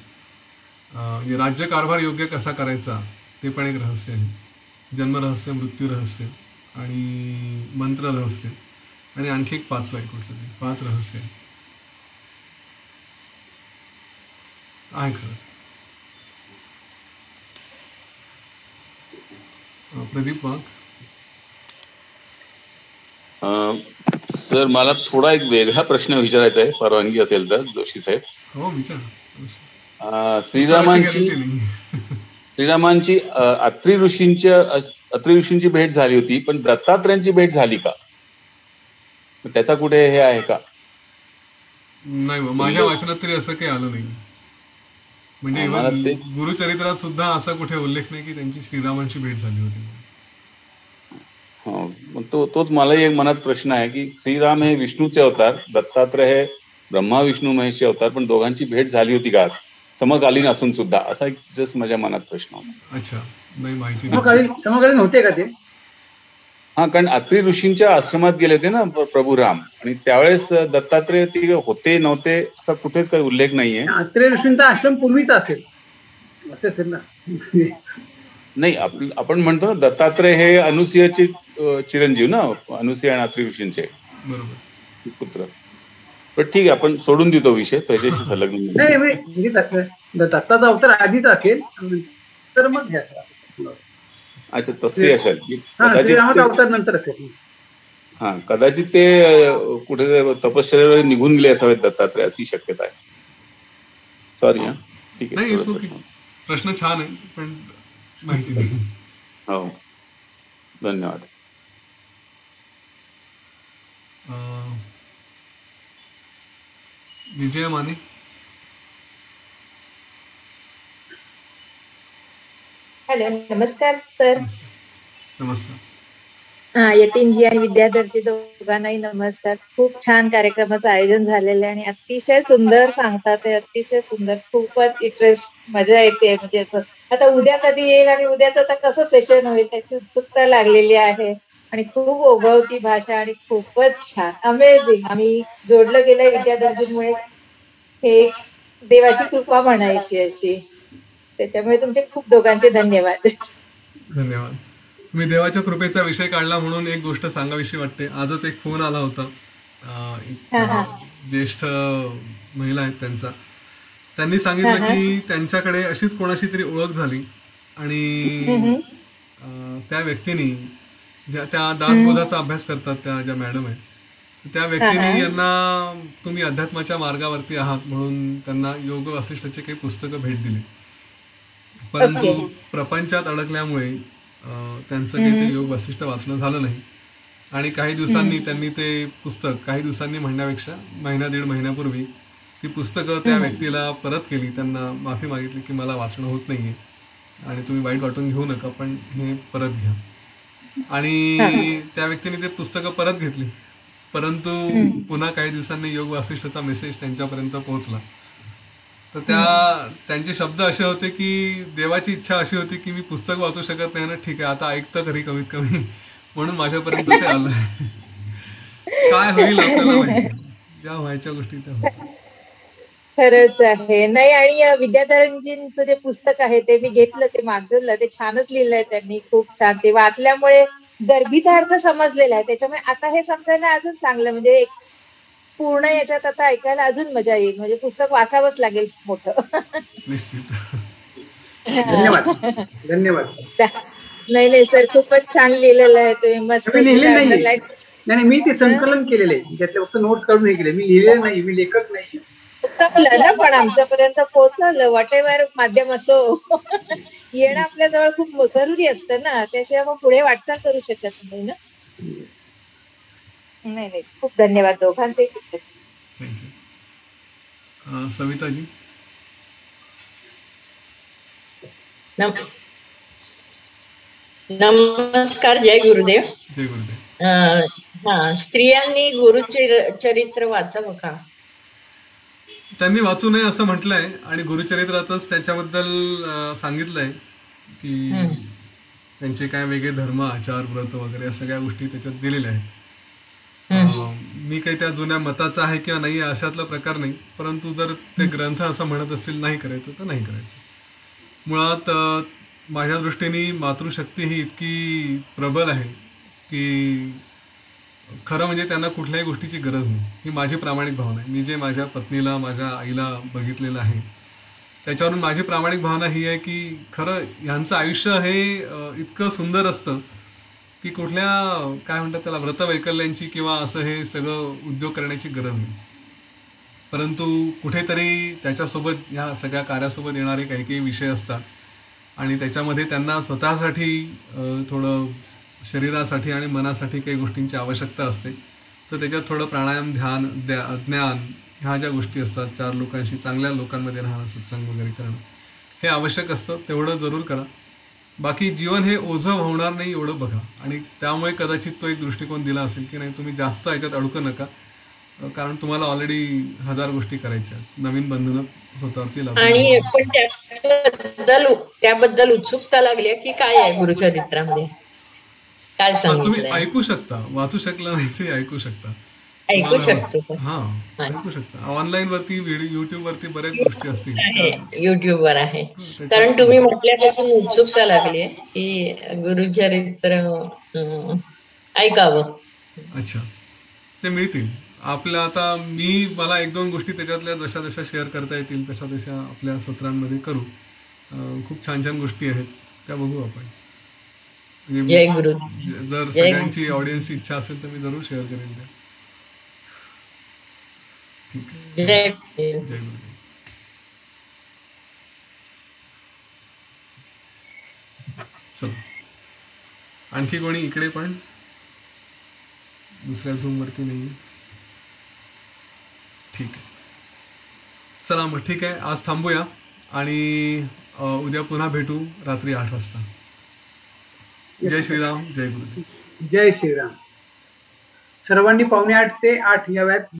म्हणजे राज्य कारभार योग्य कसा करायचा ते पण एक रहस्य आहे. जन्मरहस्य, मृत्यू रहस्य आणि मंत्र रहस्य आणि आणखी एक 5 आहे कुठलं. 5 रहस्य आहे खरं. प्रदीप वाघ. सर, मला थोडा एक वेगळा प्रश्न विचारायचा आहे, परवानगी असेल तर जोशी साहेब. हो, विचार. श्रीरामांची अत्री ऋषींची भेट झाली होती, पण दत्तात्रयांची भेट झाली का? त्याचा कुठे हे आहे का? नाही, माझ्या वाचनात तरी असं काही आलं नाही. म्हणजे गुरुचरित्रात सुद्धा असा कुठे उल्लेख नाही की त्यांची श्रीरामांची भेट झाली होती. तोच मलाही एक मनात प्रश्न आहे की श्रीराम हे विष्णूचे अवतार, दत्तात्रय हे ब्रह्मा विष्णू महेशचे अवतार, पण दोघांची भेट झाली होती का समकालीन असून सुद्धा, असा एक जस्ट माझ्या मनात प्रश्न होता. अच्छा, नाही माहिती. समकालीन होते का ते? कारण अत्री ऋषींच्या आश्रमात गेले होते ना प्रभू राम, आणि त्यावेळेस दत्तात्रय ते होते नव्हते असा कुठेच काही उल्लेख नाहीये. अत्री ऋषींचा आश्रम पूर्वीचा असेल ना? नाही, आपण म्हणतो ना दत्तात्रय हे अनुसूयाचे चिरंजीव ना, अनुसूया आणि अत्री ऋषींचे बरोबर पुत्र. पण ठीक आहे, आपण सोडून देतो विषय, त्याच्याशी संलग्न नाही. म्हणजे दत्ताचा अवतार आधीच असेल तर मग हे असेल. अच्छा, तसे असेल अवतार नंतर असेल. कदाचित ते कुठे तपश्चर्यावर निघून गेले असावेत दत्तात्रय, अशी शक्यता आहे. सॉरी. ठीक आहे, प्रश्न छान आहे पण माहिती नाही. हो, धन्यवाद. विजय माने. हॅलो, नमस्कार सर. नमस्कार. यतीनजी आणि विद्यार्थी दोघांनाही नमस्कार. खूप छान कार्यक्रमाचं आयोजन झालेलं आहे आणि अतिशय सुंदर सांगतात, अतिशय सुंदर. खूपच मजा येते. म्हणजे आता उद्या कधी येईल आणि उद्याचं आता कसं सेशन होईल त्याची उत्सुकता लागलेली आहे. आणि खूप ओघवती भाषा आणि खूपच छान, अमेझिंग. आम्ही जोडलं गेलंय विद्यार्थ्यांमुळे, हे देवाची कृपा म्हणायची अशी. त्याच्यामुळे तुमचे खूप दोघांचे धन्यवाद. धन्यवाद. तुम्ही देवाच्या कृपेचा विषय काढला म्हणून एक गोष्ट सांगावीशी वाटते. आजच एक फोन आला होता, ज्येष्ठ महिला आहेत त्यांचा. त्यांनी सांगितलं की त्यांच्याकडे अशीच कोणाशी तरी ओळख झाली आणि त्या व्यक्तीने त्या दासबोधाचा अभ्यास करतात त्या ज्या मॅडम आहेत, त्या व्यक्तीने यांना तुम्ही अध्यात्माच्या मार्गावरती आहात म्हणून त्यांना योग वासिष्ठचे काही पुस्तकं भेट दिली. परंतु प्रपंचात अडकल्यामुळे त्यांचं काही ते योग वासिष्ठ वाचणं झालं नाही आणि काही दिवसांनी त्यांनी ते पुस्तक, काही दिवसांनी म्हणण्यापेक्षा महिना दीड महिन्यापूर्वी ती पुस्तकं त्या व्यक्तीला परत केली. त्यांना माफी मागितली की मला वाचणं होत नाहीये आणि तुम्ही वाईट वाटून घेऊ नका, पण हे परत घ्या. आणि त्या व्यक्तीने ते पुस्तकं परत घेतली. परंतु पुन्हा काही दिवसांनी योग वासिष्ठचा मेसेज त्यांच्यापर्यंत पोहोचला. तर त्यांचे शब्द असे होते की देवाची इच्छा अशी होती की मी पुस्तक वाचू शकत नाही ना, ठीक आहे आता ऐकतं घरी कमीत कमी, म्हणून माझ्यापर्यंत ते आलं. काय होईल आपल्याला माहिती, ज्या व्हायच्या गोष्टी त्या होत्या. खरंच आहे. नाही, आणि विद्याधरणजींचं जे पुस्तक आहे ते मी घेतलं, ते मागवलं, ते छानच लिहिलंय त्यांनी, खूप छान. ते वाचल्यामुळे गर्भितार्थ समजलेला आहे, त्याच्यामुळे आता हे समजायला अजून चांगलं, म्हणजे पूर्ण याच्यात आता ऐकायला अजून मजा येईल. म्हणजे पुस्तक वाचावंच लागेल मोठं. निश्चित. धन्यवाद धन्यवाद. नाही सर, खूपच छान लिहिलेलं आहे तुम्ही, मस्त. नाही, मी ते संकलन केलेलं आहे, त्यातले फक्त नोट्स काढून हे केले. मी लिहिलेलं नाही, मी लेखक नाही. पण आमच्यापर्यंत पोहोचवलं, व्हॉट एव्हर माध्यम असो. येणं आपल्या जवळ खूप जरुरी असतं ना, त्याशिवाय मग पुढे वाटचाल करू शकत नाही ना. नाही, खूप धन्यवाद दोघांचे. थँक्यू. सविताजी. नमस्कार. जय गुरुदेव. जय गुरुदेव. स्त्रियांनी गुरुचरित्र वाचावं का? त्यांनी वाचू नये असं म्हटलंय आणि गुरुचरित्रातच त्याच्याबद्दल सांगितलंय की त्यांचे काय वेगळे धर्म, आचार, व्रत वगैरे या सगळ्या गोष्टी त्याच्यात दिलेल्या आहेत. मी काही त्या जुन्या मताचा आहे किंवा नाही अशातला प्रकार नाही, परंतु जर ते ग्रंथ असं म्हणत असतील नाही करायचं तर नाही करायचं. मुळात माझ्या दृष्टीने मातृशक्ती ही इतकी प्रबल आहे की खरं म्हणजे त्यांना कुठल्याही गोष्टीची गरज नाही. ही माझी प्रामाणिक भावना आहे. मी जे माझ्या पत्नीला, माझ्या आईला बघितलेलं आहे त्याच्यावरून माझी प्रामाणिक भावना ही आहे की खरं ह्यांचं आयुष्य हे इतकं सुंदर असतं की कुठल्या काय म्हणतात त्याला व्रतवैकल्यांची किंवा असं हे सगळं उद्योग करण्याची गरज नाही. परंतु कुठेतरी त्याच्यासोबत ह्या सगळ्या कार्यासोबत येणारे काही काही विषय असतात आणि त्याच्यामध्ये त्यांना स्वतःसाठी थोडं शरीरासाठी आणि मनासाठी काही गोष्टींची आवश्यकता असते. तर त्याच्यात थोडं प्राणायाम, ध्यान, ज्ञान ह्या ज्या गोष्टी असतात, 4 लोकांशी, चांगल्या लोकांमध्ये राहणं, सत्संग वगैरे करणं हे आवश्यक असतं. तेवढं जरूर करा. बाकी जीवन हे ओझं होणार नाही एवढं बघा. आणि त्यामुळे कदाचित तो एक दृष्टिकोन दिला असेल की नाही तुम्ही जास्त ह्याच्यात अडकू नका, कारण तुम्हाला ऑलरेडी 1000 गोष्टी करायच्या, नवीन बंधनं स्वतःवरती लागू. आणि पण त्याबद्दल उत्सुकता लागली की काय आहे गुरुचरित्रामध्ये, काय सांगितलंय? तुम्ही ऐकू शकता, वाचू शकला नाही तरी ऐकू शकता. ऐकू शकतो. हा, ऐकू शकता. ऑनलाईन वरती, युट्यूब वरती बऱ्याच गोष्टी असतील, युट्यूब वर आहे. कारण तुम्ही म्हटल्यापासून उत्सुकता लागली की गुरुचरित्र ऐकावं. अच्छा, ते मिळतील आपल्या. आता मला 1-2 गोष्टी त्याच्यातल्या जशा जशा शेअर करता येतील तशा तशा आपल्या सत्रांमध्ये करू. खूप छान छान गोष्टी आहेत, त्या बघू आपण. जय गुरु. जर सगळ्यांची ऑडियन्सची इच्छा असेल तर मी जरूर शेअर करेन त्या. ठीक आहे. जय गुरुदेव. चला, आणखी कोणी इकडे पण दुसऱ्या झूम वरती नाही? ठीक आहे, चला मग ठीक आहे, आज थांबूया आणि उद्या पुन्हा भेटू रात्री 8 वाजता. जय श्रीराम. जय गुरुदेव. जय श्रीराम. सर्वांनी 7:45 ते 8 याव्यात.